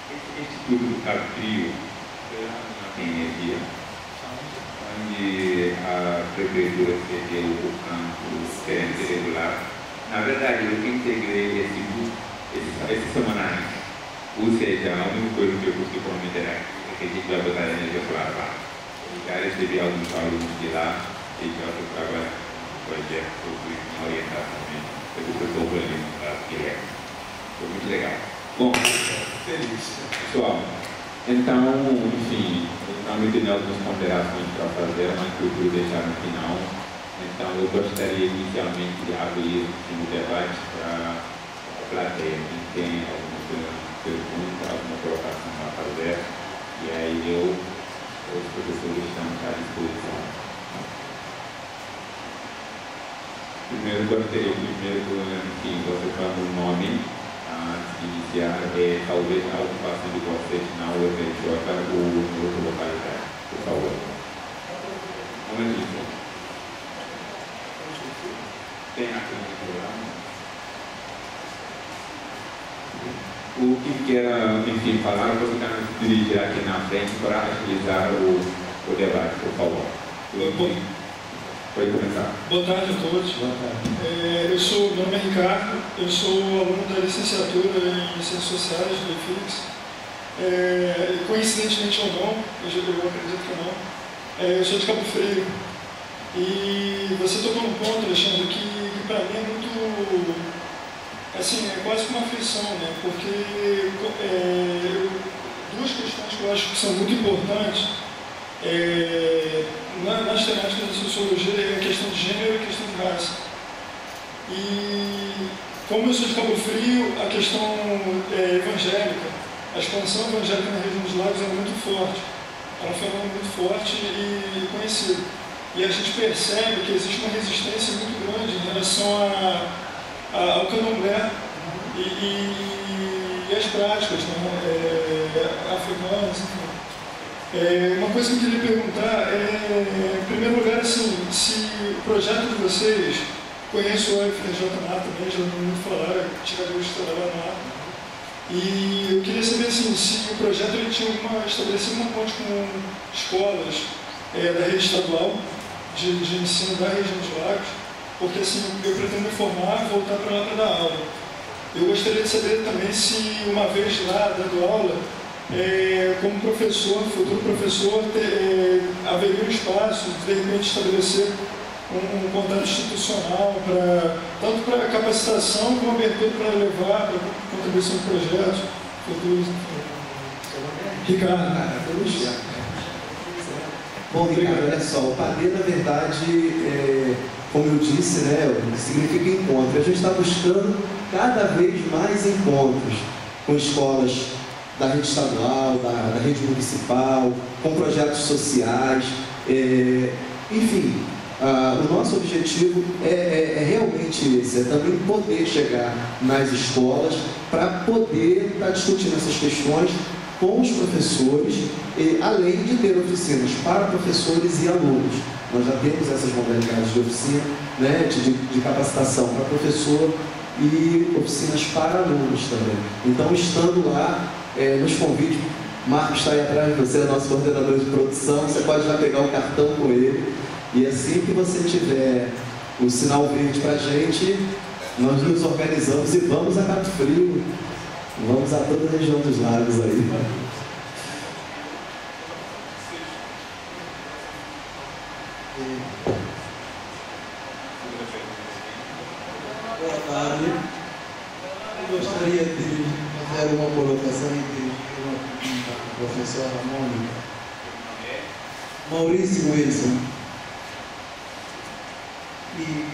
B: esse Instituto do Cabo Frio não tem energia, onde a prefeitura cedeu o campo querendo irregular. Na verdade, eu que integrei esse grupo, esses semanários, ou seja, a única coisa que eu consegui prometer é que a gente vai botar energia solar lá. Eu já recebi alguns alunos de lá e já estou trabalhando no projeto sobre orientação do professor Rolino da Guilherme. Foi muito legal. Bom,
C: Feliz.
B: pessoal, então, enfim, eu tenho algumas ponderações para fazer, mas que eu vou deixar no final. Então, eu gostaria inicialmente de abrir o debate para a plateia. Quem tem alguma pergunta, alguma colocação a fazer, e aí os professores estão à disposição. Primeiro, gostaria, enfim, você fala o nome, antes de iniciar, talvez a ocupação de vocês na UFRJ ou em outra localidade, por favor. Um momentinho. Tem aqui no programa. O que queira, enfim, falar, você está se dirigir aqui na frente para agilizar o debate, por favor. Pode começar.
J: Boa tarde a todos.
F: Boa tarde.
J: Eu sou, meu nome é Ricardo, eu sou aluno da licenciatura em Ciências Sociais do IFIX. Coincidentemente ou não, eu acredito que não, eu sou de Cabo Frio. E você tocou num ponto, Alexandre, que para mim é muito, assim, é quase uma aflição, né? Porque duas questões que eu acho que são muito importantes nas temáticas da sociologia é a questão de gênero e a questão de raça. E como eu sou de Cabo Frio, a questão evangélica, a expansão evangélica na região dos lagos é muito forte. É um fenômeno muito forte e conhecido. E a gente percebe que existe uma resistência muito grande em relação ao candomblé e as práticas, né, africanas, enfim. Uma coisa que eu queria perguntar em primeiro lugar, assim, se o projeto de vocês, conheço o FRJ na também, já ouvi muito falar, tive a gosto de trabalhar na ATA, e eu queria saber assim, se o projeto ele tinha estabelecido uma ponte com escolas da rede estadual de ensino da região dos lagos, porque assim, eu pretendo me formar e voltar para lá para dar aula. Eu gostaria de saber também se, uma vez lá dando aula, como professor, futuro professor, haveria um espaço de repente estabelecer um contato institucional, tanto para capacitação como abertura para levar, para contribuição de projetos futuros. Ricardo.
F: Bom, Ricardo, olha só, o PADê, na verdade, como eu disse, né, significa encontro. A gente está buscando cada vez mais encontros com escolas da rede estadual, da rede municipal, com projetos sociais, enfim, o nosso objetivo é realmente esse, é também poder chegar nas escolas para poder estar discutindo essas questões com os professores, além de ter oficinas para professores e alunos. Nós já temos essas modalidades de oficina, né, de capacitação para professor e oficinas para alunos também. Então, estando lá, nos convide, Marcos está aí atrás de você, é nosso coordenador de produção, você pode já pegar o cartão com ele, e assim que você tiver o sinal verde para a gente, nós nos organizamos e vamos a Cabo Frio, vamos a toda a região dos lagos aí.
K: Boa tarde. Eu gostaria de fazer uma colocação e uma pergunta para a professora Mônica. Maurício Wilson. E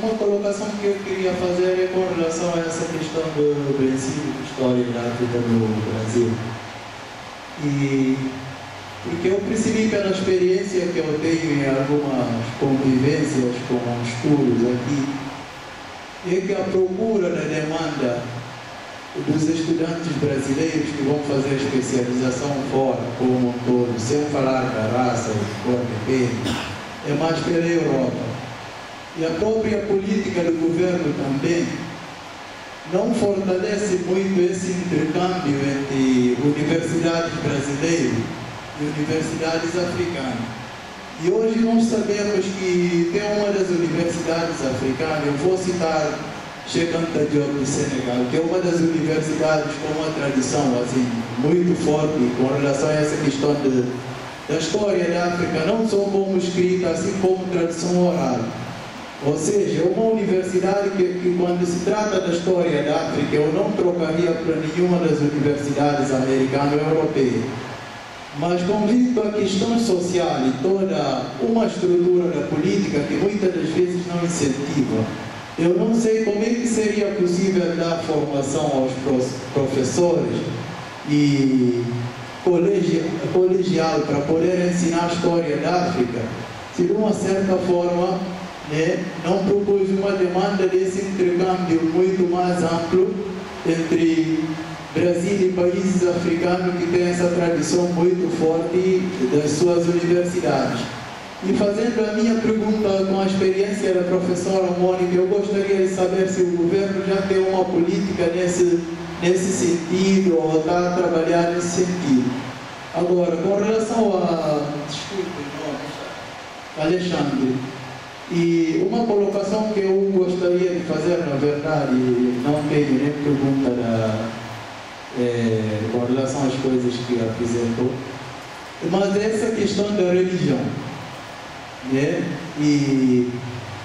K: uma colocação que eu queria fazer é com relação a essa questão do princípio de história da África no Brasil. Porque eu percebi pela experiência que eu tenho em algumas convivências com os cursos aqui, é que a procura da demanda dos estudantes brasileiros que vão fazer especialização fora, como um todo, sem falar da raça, cor de pele, é mais pela Europa. E a própria política do governo também não fortalece muito esse intercâmbio entre universidades brasileiras e universidades africanas. E hoje nós sabemos que tem uma das universidades africanas, eu vou citar Cheikh Anta Diop do Senegal, que é uma das universidades com uma tradição assim, muito forte com relação a essa questão da história da África, não só como escrita, assim como tradição oral. Ou seja, é uma universidade que quando se trata da história da África, eu não trocaria para nenhuma das universidades americanas ou europeias. Mas convido a questão social e toda uma estrutura da política que muitas das vezes não incentiva. Eu não sei como é que seria possível dar formação aos professores e colegial para poder ensinar a história da África, se de uma certa forma não propôs uma demanda desse intercâmbio muito mais amplo entre Brasil e países africanos que têm essa tradição muito forte das suas universidades. E fazendo a minha pergunta com a experiência da professora Mônica, eu gostaria de saber se o governo já tem uma política nesse sentido ou está a trabalhar nesse sentido. Agora, com relação a... Desculpe, Alexandre. E uma colocação que eu gostaria de fazer, na verdade, não tenho nem pergunta com relação às coisas que apresentou, mas essa questão da religião, né? E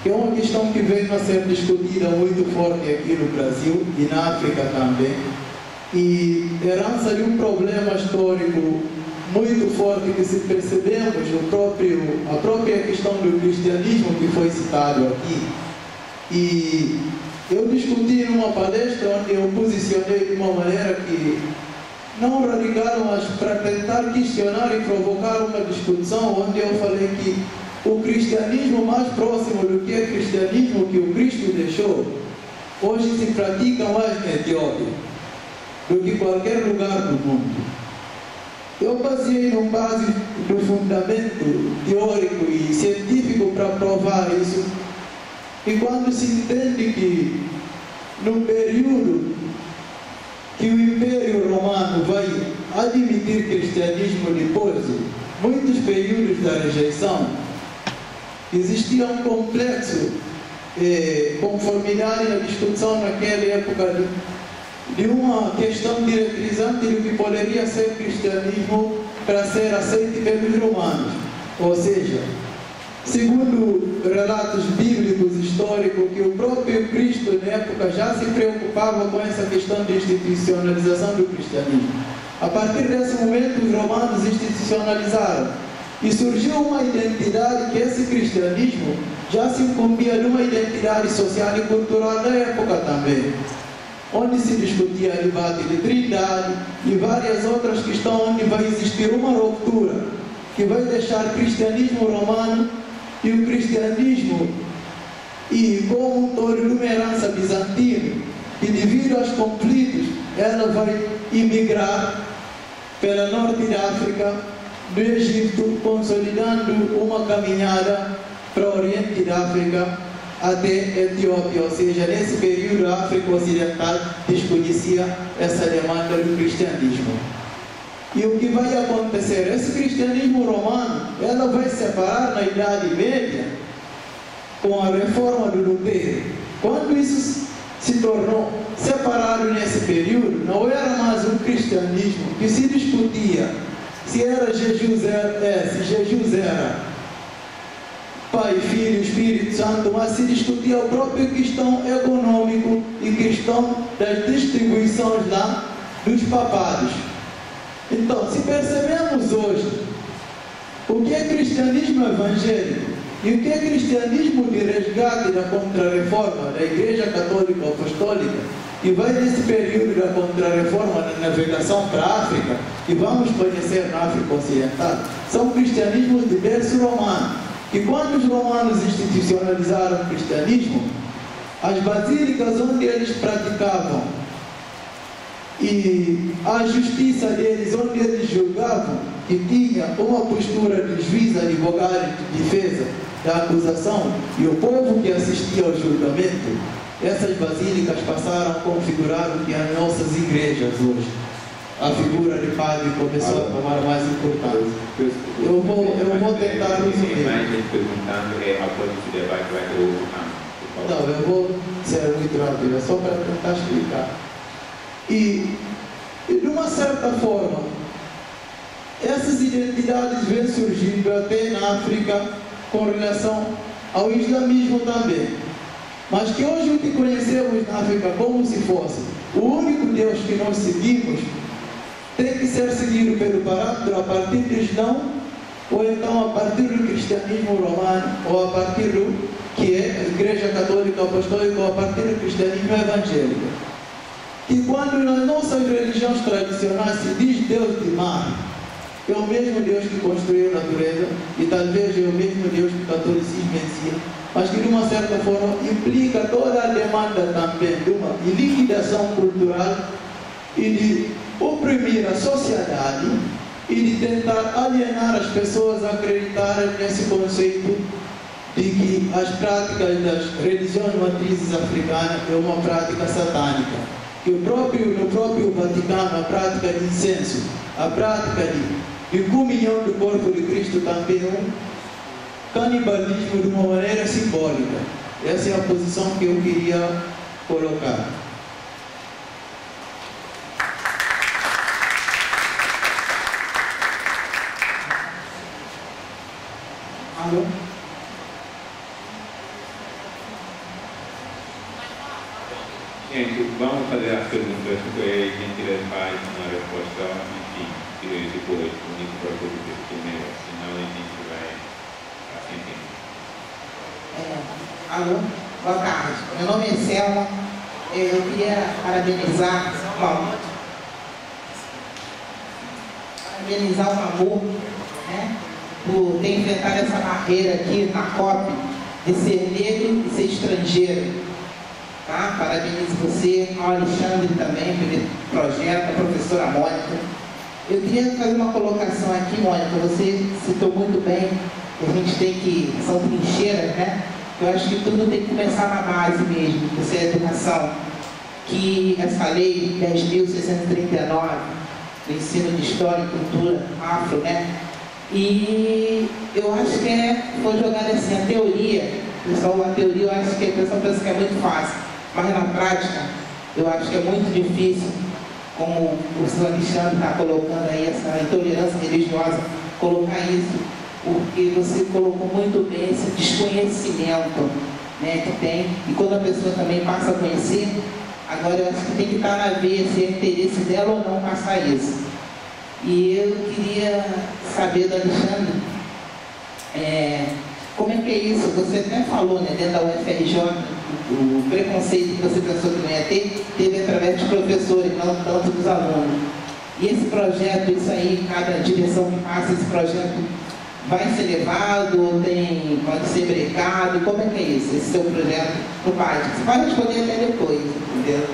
K: é uma questão que vem a ser discutida muito forte aqui no Brasil e na África também, e herança de um problema histórico muito forte que se percebemos a própria questão do cristianismo que foi citado aqui. E eu discuti numa palestra onde eu posicionei de uma maneira que não radical, mas para tentar questionar e provocar uma discussão, onde eu falei que o cristianismo mais próximo do que é cristianismo que o Cristo deixou, hoje se pratica mais na Etiópia do que qualquer lugar do mundo. Eu baseei num base do fundamento teórico e científico para provar isso. E quando se entende que no período que o Império Romano vai admitir cristianismo depois, muitos períodos da rejeição, existia um complexo conformidade na discussão naquela época de uma questão diretrizante do que poderia ser cristianismo para ser aceito pelos romanos. Ou seja, segundo relatos bíblicos históricos, que o próprio Cristo na época já se preocupava com essa questão de institucionalização do cristianismo. A partir desse momento, os romanos institucionalizaram e surgiu uma identidade que esse cristianismo já se incumbia de uma identidade social e cultural da época também, onde se discutia debate de trindade e várias outras questões, onde vai existir uma ruptura que vai deixar o cristianismo romano e o cristianismo e como um todo de uma herança bizantina, que devido aos conflitos ela vai imigrar pela norte da África, do Egito, consolidando uma caminhada para o oriente da África até a Etiópia. Ou seja, nesse período a África Ocidental desconhecia essa demanda do cristianismo. E o que vai acontecer? Esse cristianismo romano, ela vai separar na Idade Média com a reforma do Lutero. Quando isso se tornou separado nesse período, não era mais um cristianismo que se discutia se Jesus era Pai, Filho, Espírito Santo, mas se discutia a própria questão econômica e questão das distribuições lá dos papados. Então, se percebemos hoje o que é cristianismo evangélico e o que é cristianismo de resgate da Contra-Reforma da Igreja Católica Apostólica, e vai nesse período da Contra-Reforma da navegação para a África, e vamos conhecer na África Ocidental, são cristianismos de berço romano, que quando os romanos institucionalizaram o cristianismo, as basílicas onde eles praticavam e a justiça deles, onde eles julgavam, que tinha uma postura de juiz, advogado, de defesa da acusação, e o povo que assistia ao julgamento, essas basílicas passaram a configurar o que é as nossas igrejas hoje. A figura de padre começou a tomar mais importância. Eu vou tentar resumir.
B: Mais gente perguntando, após esse debate vai ter outro campo.
K: Não, eu vou ser muito rápido, é só para tentar explicar. E de uma certa forma, essas identidades vêm surgindo até na África com relação ao islamismo também. Mas que hoje o que conhecemos na África como se fosse o único Deus que nós seguimos, tem que ser seguido pelo parâmetro a partir do Islão, ou então a partir do cristianismo romano, ou a partir do que é a Igreja Católica Apostólica, ou a partir do cristianismo evangélico. E quando nas nossas religiões tradicionais se diz Deus de mar, é o mesmo Deus que construiu a natureza, e talvez é o mesmo Deus que o catolicismo ensina, mas que de uma certa forma implica toda a demanda também de uma liquidação cultural e de oprimir a sociedade e de tentar alienar as pessoas a acreditarem nesse conceito de que as práticas das religiões matrizes africanas é uma prática satânica. Que no próprio Vaticano, a prática de incenso, a prática de comunhão do corpo de Cristo também é um canibalismo de uma maneira simbólica. Essa é a posição que eu queria colocar. Alô?
B: Gente, vamos fazer as perguntas que a gente faz uma resposta, enfim, depois, único para todo o primeiro, senão a gente vai assim entender.
L: Alô, boa tarde. Meu nome é Selma. Eu queria parabenizar o Mamor, né, por ter enfrentado essa barreira aqui na COP de ser negro e ser estrangeiro. Tá? Parabenizo você, ao Alexandre também, pelo projeto, a professora Mônica. Eu queria fazer uma colocação aqui, Mônica. Você citou muito bem que a gente tem que... São trincheiras, né? Eu acho que tudo tem que começar na base mesmo, que isso é educação. Que essa lei 10.639, do ensino de história e cultura afro, né? E eu acho que foi jogada assim, a teoria, pessoal, a teoria eu acho que a pessoa pensa que é muito fácil, mas na prática eu acho que é muito difícil, como o professor Alexandre está colocando aí, essa intolerância religiosa, colocar isso, porque você colocou muito bem esse desconhecimento, né, que tem, e quando a pessoa também passa a conhecer, agora eu acho que tem que estar na veia se é interesse dela ou não passar isso. E eu queria saber do Alexandre, como é que é isso? Você até falou, né, dentro da UFRJ, o preconceito que você pensou que não ia ter, teve através dos professores, não tanto dos alunos. E esse projeto, isso aí, cada direção que passa, esse projeto vai ser levado, ou pode ser brecado? Como é que é isso, esse seu projeto no PAD? Você pode responder até depois, entendeu?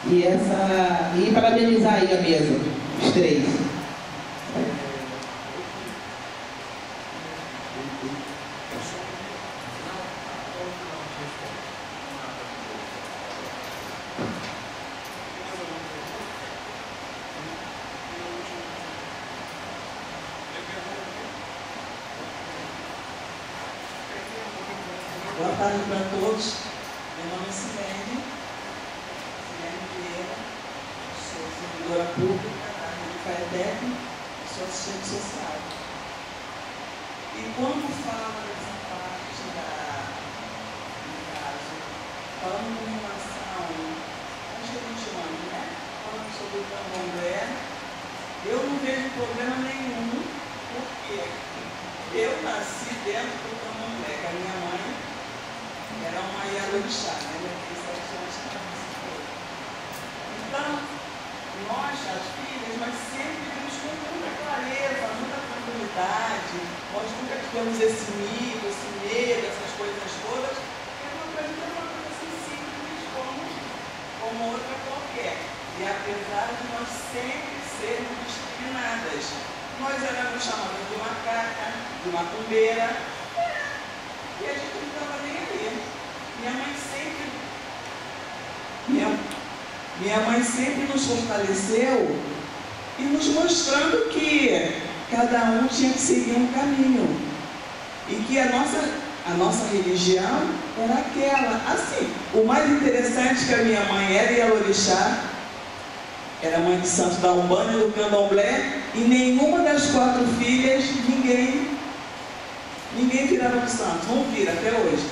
L: E parabenizar aí a mesa, os três.
M: Boa tarde para todos. Meu nome é Silene Vieira, sou servidora pública da Rede FAETEC, sou assistente social. E quando fala dessa parte no caso, falando com relação aos religiosos, né? Falando sobre o candomblé, eu não vejo problema nenhum, porque eu nasci dentro do candomblé, que a minha mãe era uma Ialorixá, né? Ela tem 7 anos de nascimento. Então, nós, as filhas, nós sempre vimos com muita clareza, muita tranquilidade. Nós nunca tivemos esse mito, esse medo, essas coisas todas. É uma coisa assim simples como outra qualquer. E apesar de nós sempre sermos discriminadas, nós éramos chamadas de macaca, de macumbeira, e a gente não estava nem aí. Minha mãe sempre nos fortaleceu e nos mostrando que cada um tinha que seguir um caminho. E que a nossa religião era aquela. Assim, o mais interessante é que a minha mãe era Ialorixá, era mãe de santo da Umbanda e do Candomblé, e nenhuma das 4 filhas, ninguém virava do santo, não vira até hoje.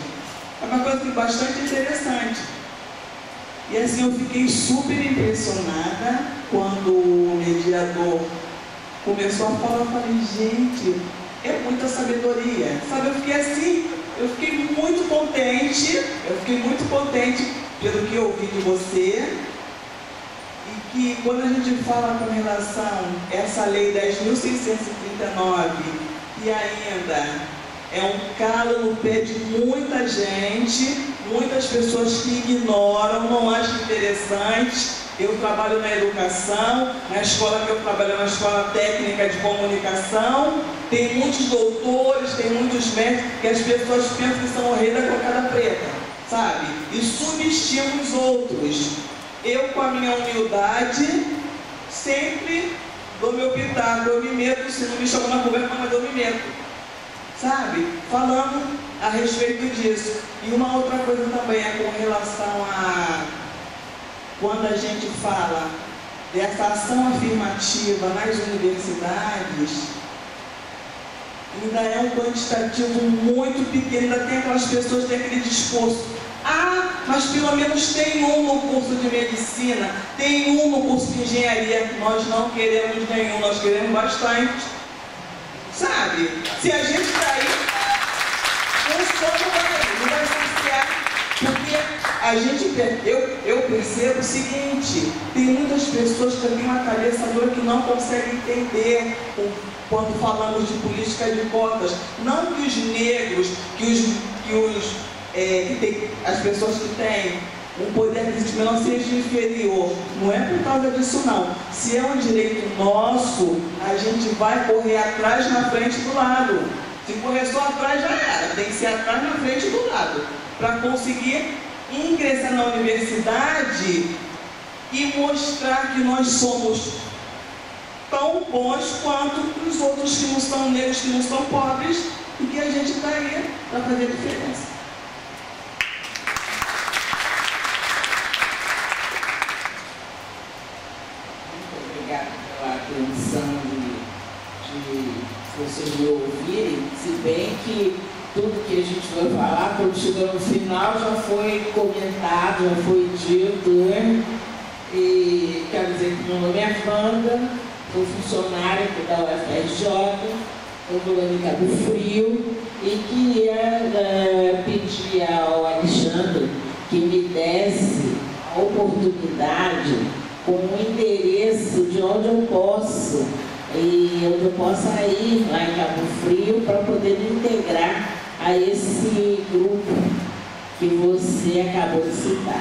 M: É uma coisa bastante interessante. E assim, eu fiquei super impressionada quando o mediador começou a falar. Eu falei, gente, é muita sabedoria. Sabe, eu fiquei assim, eu fiquei muito contente pelo que eu ouvi de você. E que quando a gente fala com relação a essa lei 10.639, que ainda é um calo no pé de muita gente, muitas pessoas que ignoram, não acham interessante. Eu trabalho na educação, na escola que eu trabalho, na escola técnica de comunicação, tem muitos doutores, tem muitos mestres, que as pessoas pensam que são o rei da cocada preta, sabe? E subestimam os outros. Eu, com a minha humildade, sempre dou meu pitaco, eu me meto, se não me chamam na conversa, mas eu me meto, sabe? Falando a respeito disso. E uma outra coisa também é com relação a quando a gente fala dessa ação afirmativa nas universidades, ainda é um quantitativo muito pequeno, ainda tem aquelas pessoas que têm aquele discurso. Ah, mas pelo menos tem um no curso de medicina, tem um no curso de engenharia. Nós não queremos nenhum, nós queremos bastante. Sabe? Se a gente cair, não vai saciar. Porque a gente, eu percebo o seguinte, tem muitas pessoas que têm uma cabeça dura que não conseguem entender quando falamos de política de cotas. Não que os negros, as pessoas que têm um poder aquisitivo menor seja inferior. Não é por causa disso, não. Se é um direito nosso, a gente vai correr atrás, na frente, do lado. Se correr só atrás, já era. Tem que ser atrás, na frente e do lado. Para conseguir ingressar na universidade e mostrar que nós somos tão bons quanto os outros que não são negros, que não são pobres, e que a gente está aí para fazer diferença.
L: Muito obrigada pela atenção de vocês me ouvirem, se bem que tudo que a gente vai falar, quando chegou no final, já foi comentado, já foi dito, né? E quero dizer que meu nome é Wanda, sou funcionária da UFRJ, estou morando em Cabo Frio e queria pedir ao Alexandre que me desse a oportunidade com o endereço de onde eu posso e onde eu possa ir lá em Cabo Frio para poder me integrar a esse grupo que você acabou de citar.